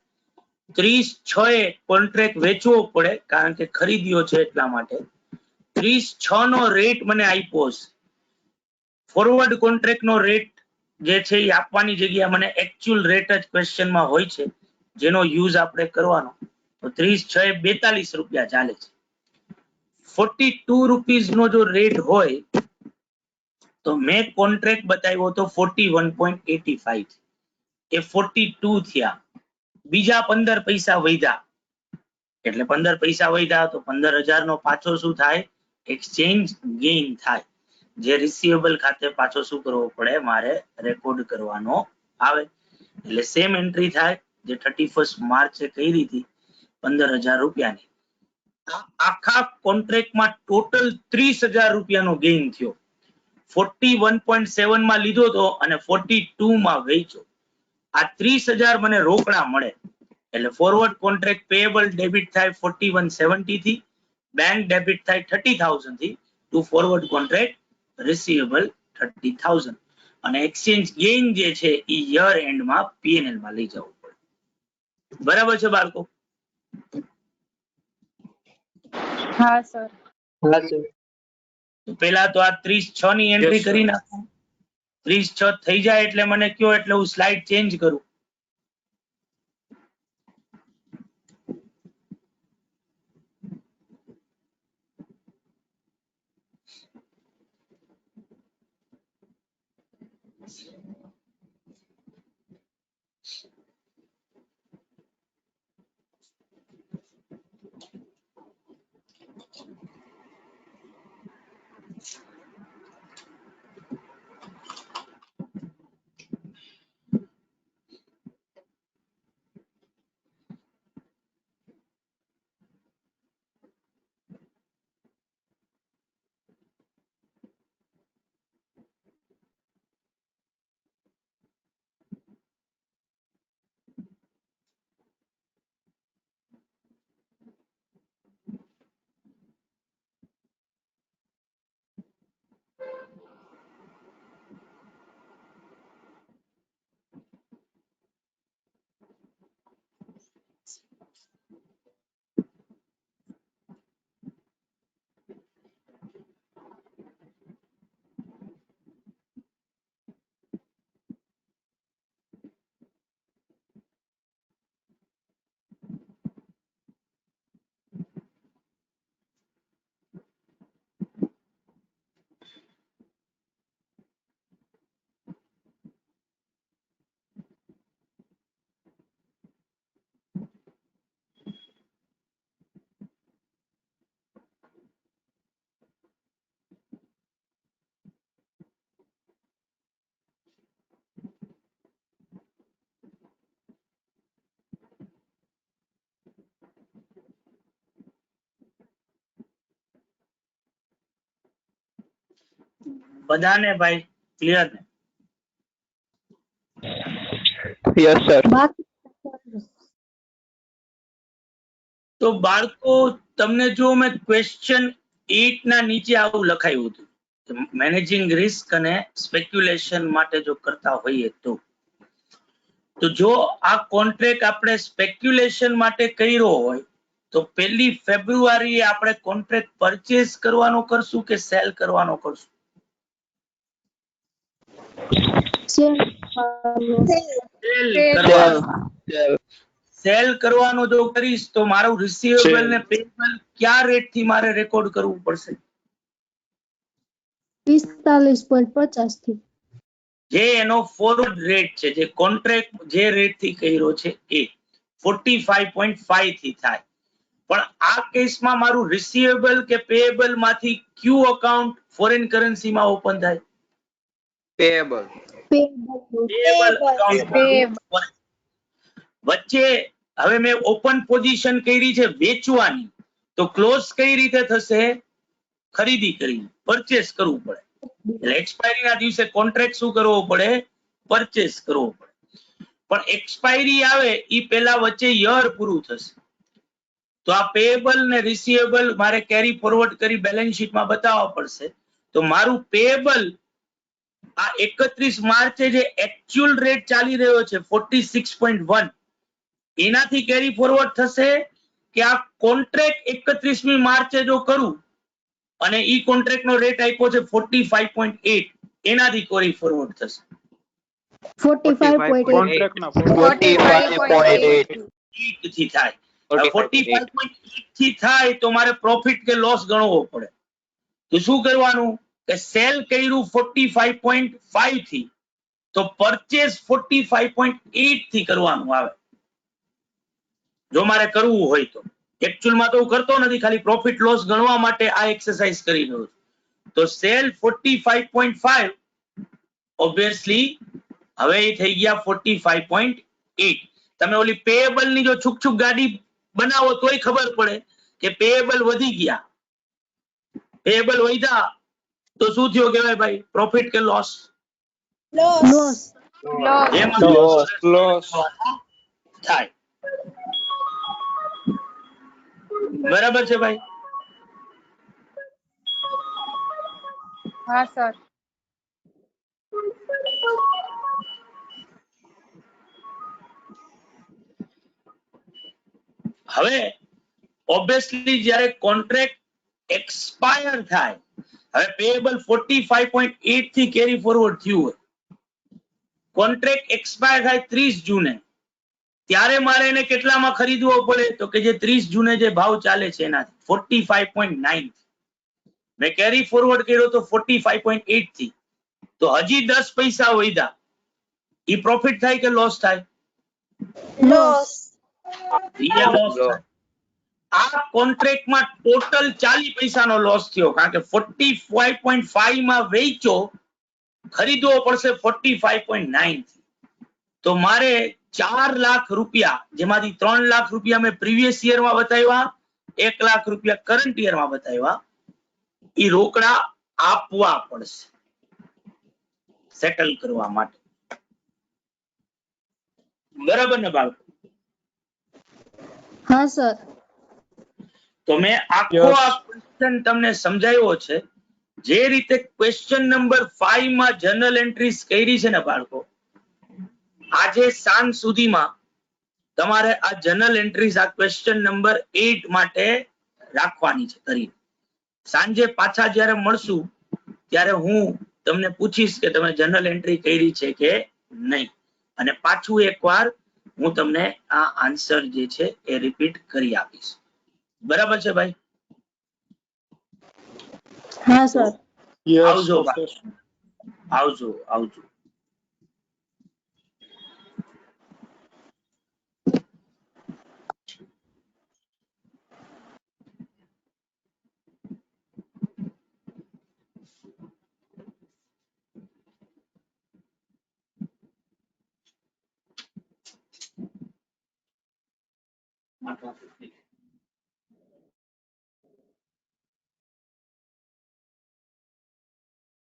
30/6 કોન્ટ્રાક્ટ વેચવો પડે કારણ કે ખરીદ્યો છે એટલા માટે. 30/6 નો રેટ મને આપ્યો છે. ફોરવર્ડ કોન્ટ્રાક્ટ નો રેટ જે છે એ આપવાની જગ્યાએ મને એકચ્યુઅલ રેટ જ ક્વેશ્ચનમાં હોય છે, જેનો યુઝ આપણે કરવાનો. તો 30/6 42 રૂપિયા ચાલે છે. 42 રૂપીસ નો જો રેટ હોય તો મેં કોન્ટ્રાક્ટ બતાવ્યો તો 41.85, એ 42 થયા. બીજા 15 પૈસા વધ્યા, એટલે 15 પૈસા વધ્યા તો 15,000 નો પાછો શું થાય? એક્સચેન્જ ગેઇન થાય, જે રિસીવેબલ ખાતે પાછો શું કરવો પડે? મારે રેકોર્ડ કરવાનો આવે. એટલે સેમ એન્ટ્રી થાય જે 31 માર્ચે કરી હતી 15,000 રૂપિયાની. આખા કોન્ટ્રાક્ટમાં ટોટલ 30,000 રૂપિયાનો ગેઇન થયો. 41.7 માં લીધો તો અને 42 માં વેચ્યો. આ 30,000 મને રોકડા મળે. એટલે ફોરવર્ડ કોન્ટ્રાક્ટ પેએબલ ડેબિટ થાય 4170 થી, બેંક ડેબિટ થાય 30,000 થી, ટુ ફોરવર્ડ કોન્ટ્રાક્ટ રિસીવેબલ 30,000. અને એક્સચેન્જ ગેઇન જે છે એ યર એન્ડમાં પીએનએલ માં લઈ જવું પડે. બરાબર છે બાળકો? હા સર. હા સર. તો પેલા તો આ 30/6 ની એન્ટ્રી Yes, sir. કરી નાખો. 30/6 થઈ જાય એટલે મને કયો, એટલે હું સ્લાઇડ ચેન્જ કરું. બધાને ભાઈ ક્લિયર ને? Yes, sir. તો બાળકો તમને જો મેં ક્વેશ્ચન 8 ના નીચે આવું લખાયું હતું, મેનેજિંગ રિસ્ક અને સ્પેક્યુલેશન માટે જો કરતા હોઈએ તો જો આ કોન્ટ્રાક્ટ આપણે સ્પેક્યુલેશન માટે કર્યો હોય તો 1 ફેબ્રુઆરી આપણે કોન્ટ્રાક્ટ પરચેસ કરવાનો કરશું કે સેલ કરવાનો કરશું? સેલ કરવાનો. Sell. સેલ કરવાનો જો કરીશ તો મારું રિસીવેબલ ને પેયેબલ કયા રેટ થી મારે રેકોર્ડ કરવું પડશે? 45.50 થી. જે એનો ફોરવર્ડ રેટ છે, જે કોન્ટ્રાક્ટ જે રેટ થી કર્યો છે એ 45.5 થી થાય. પણ આ કેસમાં મારું રિસીવેબલ કે પેયેબલ માંથી ક્યુ અકાઉન્ટ ફોરેન કરન્સીમાં ઓપન થાય? Payable. પેયેબલ અકાઉન્ટ. વચ્ચે હવે મેં ઓપન પોઝિશન કરી છે વેચવાની, તો ક્લોઝ કઈ રીતે થશે? ખરીદી કરીને પરચેસ કરવું પડે. એટલે એક્સપાયરી ના દિવસે કોન્ટ્રાક્ટ શું કરવો પડે? પરચેસ કરવો પડે. પણ એક્સપાયરી આવે ઈ પહેલા વચ્ચે યર પૂરું થશે, તો આ પેયેબલ ને રિસીવેબલ મારે કેરી ફોરવર્ડ કરી બેલેન્સ શીટમાં બતાવવા પડશે. તો મારું પેએબલ આ 31 માર્ચે જે એકચ્યુઅલ રેટ ચાલી રહ્યો છે 46.1 એનાથી કેરી ફોરવર્ડ થશે કે આ કોન્ટ્રાક્ટ 31મી માર્ચે જો કરું અને ઈ કોન્ટ્રાક્ટ નો રેટ આપ્યો છે 45.8 એનાથી કેરી ફોરવર્ડ થશે 45.8 કોન્ટ્રાક્ટ ના 45.8 થી થાય 45.8 થી થાય તો મારે પ્રોફિટ કે લોસ ગણવો પડે તો શું કરવાનું કે સેલ કર્યું 45.5 થી તો પરચેસ 45.8 થી કરવાનું આવે જો મારે કરવું હોય તો એકચ્યુઅલ માં તો હું કરતો નથી ખાલી પ્રોફિટ લોસ ગણવા માટે આ એક્સરસાઇઝ કરી રહ્યો છું તો સેલ 45.5 ઓબ્વિયસલી હવે એ થઈ ગયા 45.8 તમે ઓલી પેએબલ ની જો છુક છુક ગાડી બનાવો તોય ખબર પડે કે પેએબલ વધી ગયા પેએબલ વધ્યા તો શું થયો કહેવાય ભાઈ પ્રોફિટ કે લોસ લોસ લોસ થાય બરાબર છે ભાઈ હા સર હવે ઓબ્વિયસલી જ્યારે કોન્ટ્રાક્ટ એક્સપાયર થાય હવે પેએબલ 45.8 થી કેરી ફોરવર્ડ થયું હોય કોન્ટ્રાક્ટ એક્સપાયર થાય 30 જૂને ત્યારે મારે એને કેટલામાં ખરીદવો પડે તો કે જે 30 જૂને જે ભાવ ચાલે છે એનાથી 45.9 મેં કેરી ફોરવર્ડ કર્યો તો 45.8 થી તો હજી 10 પૈસા વધ્યા ઈ પ્રોફિટ થાય કે લોસ થાય લોસ ઈ લોસ થાય આ કોન્ટ્રાક્ટ માં ટોટલ 40 પૈસાનો લોસ થયો કારણ કે 45.5 માં વેચ્યો ખરીદવો પડશે 45.9 તો મારે 4 લાખ રૂપિયા જેમાંથી 3 લાખ રૂપિયા મેં પ્રીવિયસ યર માં બતાવ્યા 1 લાખ રૂપિયા કરંટ યર માં બતાવ્યા ઈ રોકડા આપવા પડશે સેટલ કરવા માટે બરાબર ને બાળકો હા સર તો મેં આખો આ ક્વેશ્ચન તમને સમજાવ્યો છે જે રીતે ક્વેશ્ચન નંબર 5 માં જર્નલ એન્ટ્રીઝ કરી છે ને બાળકો આજે સાંજ સુધીમાં તમારે આ જર્નલ એન્ટ્રીઝ આ ક્વેશ્ચન નંબર 8 માટે રાખવાની છે કરી સાંજે પાછા જ્યારે મળશું ત્યારે હું તમને પૂછીશ કે તમે જર્નલ એન્ટ્રી કરી છે કે નહીં અને પાછું એકવાર હું તમને આ આન્સર જે છે એ રિપીટ કરી આપીશ બરાબર છે ભાઈ હા સર યસ આવજો ભાઈ. આવજો આવજો માત્ર